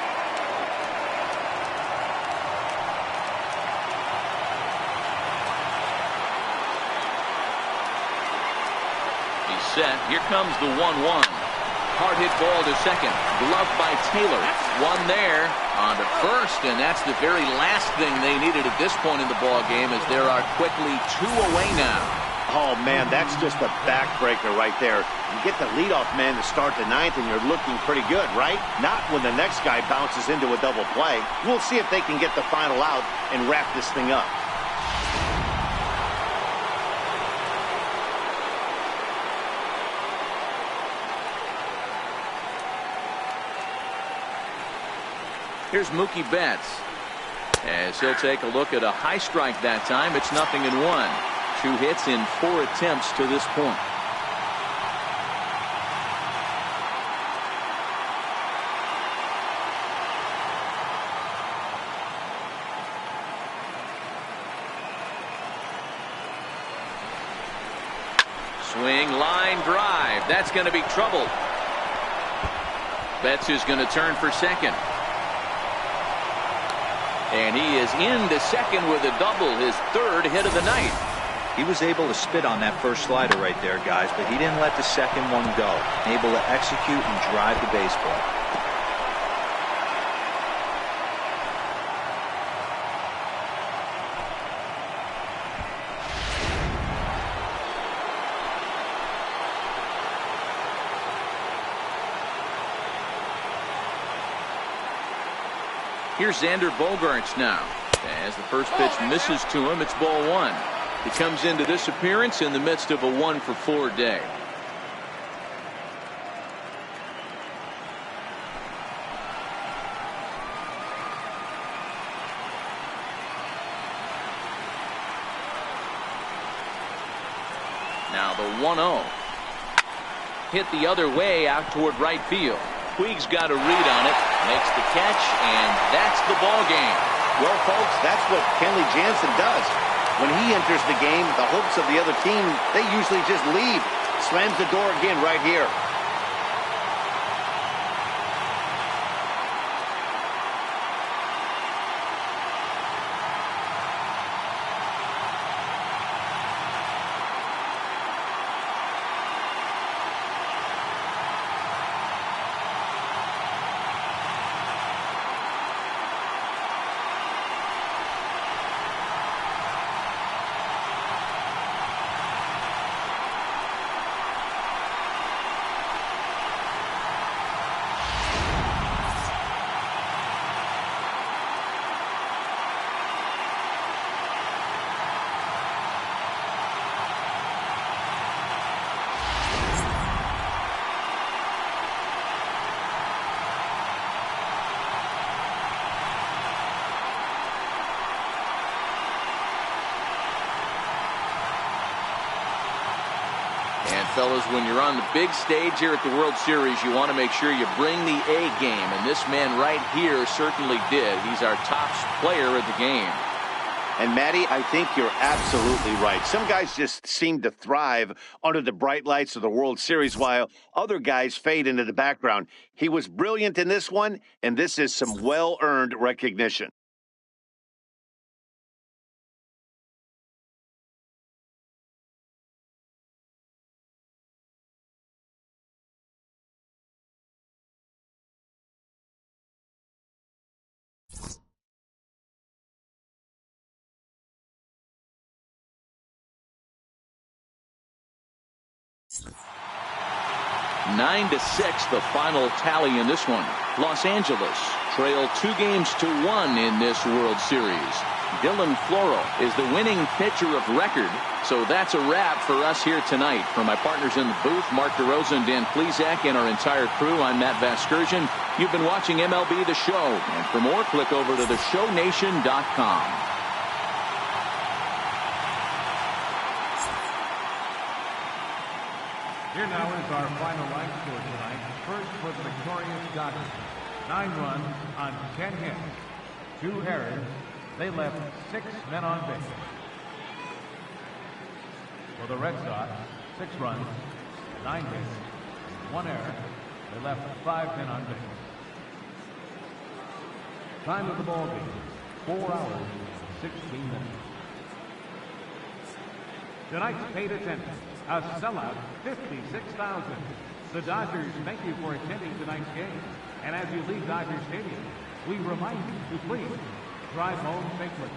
Set. Here comes the 1-1. Hard hit ball to second. Gloved by Taylor. One there on to first, and that's the very last thing they needed at this point in the ball game, as there are quickly 2 away now. Oh, man, that's just a backbreaker right there. You get the leadoff man to start the 9th, and you're looking pretty good, right? Not when the next guy bounces into a double play. We'll see if they can get the final out and wrap this thing up. Here's Mookie Betts, as he'll take a look at a high strike that time. It's 0-1. 2 hits in 4 attempts to this point. Swing, line drive. That's going to be trouble. Betts is going to turn for second. And he is into second with a double, his 3rd hit of the night. He was able to spit on that first slider right there, guys, but he didn't let the second one go. Able to execute and drive the baseball. Here's Xander Bogaerts now. As the first pitch misses to him, it's ball 1. He comes into this appearance in the midst of a 1-for-4 day. Now the 1-0. Hit the other way out toward right field. Puig's got a read on it, makes the catch, and that's the ball game. Well, folks, that's what Kenley Jansen does. When he enters the game, the hopes of the other team, they usually just leave. Slams the door again right here. fellas, when you're on the big stage here at the World Series, you want to make sure you bring the A game, and this man right here certainly did. He's our top player of the game. And, Matty, I think you're absolutely right. Some guys just seem to thrive under the bright lights of the World Series while other guys fade into the background. He was brilliant in this one, and this is some well-earned recognition. Nine to 6, the final tally in this one. Los Angeles trail 2-1 in this World Series. Dylan Floro is the winning pitcher of record. So that's a wrap for us here tonight. For my partners in the booth, Mark DeRosa and Dan Plesac, and our entire crew, I'm Matt Vasgersian. You've been watching MLB The Show. And for more, click over to theshownation.com. Here now is our final line score tonight. First for the victorious Dodgers. 9 runs on 10 hits. 2 errors. They left 6 men on base. For the Red Sox, 6 runs, 9 hits, 1 error. They left 5 men on base. Time of the ball game, 4 hours, 16 minutes. Tonight's paid attendance, a sellout, 56,000. The Dodgers thank you for attending tonight's game. And as you leave Dodger Stadium, we remind you to please drive home safely.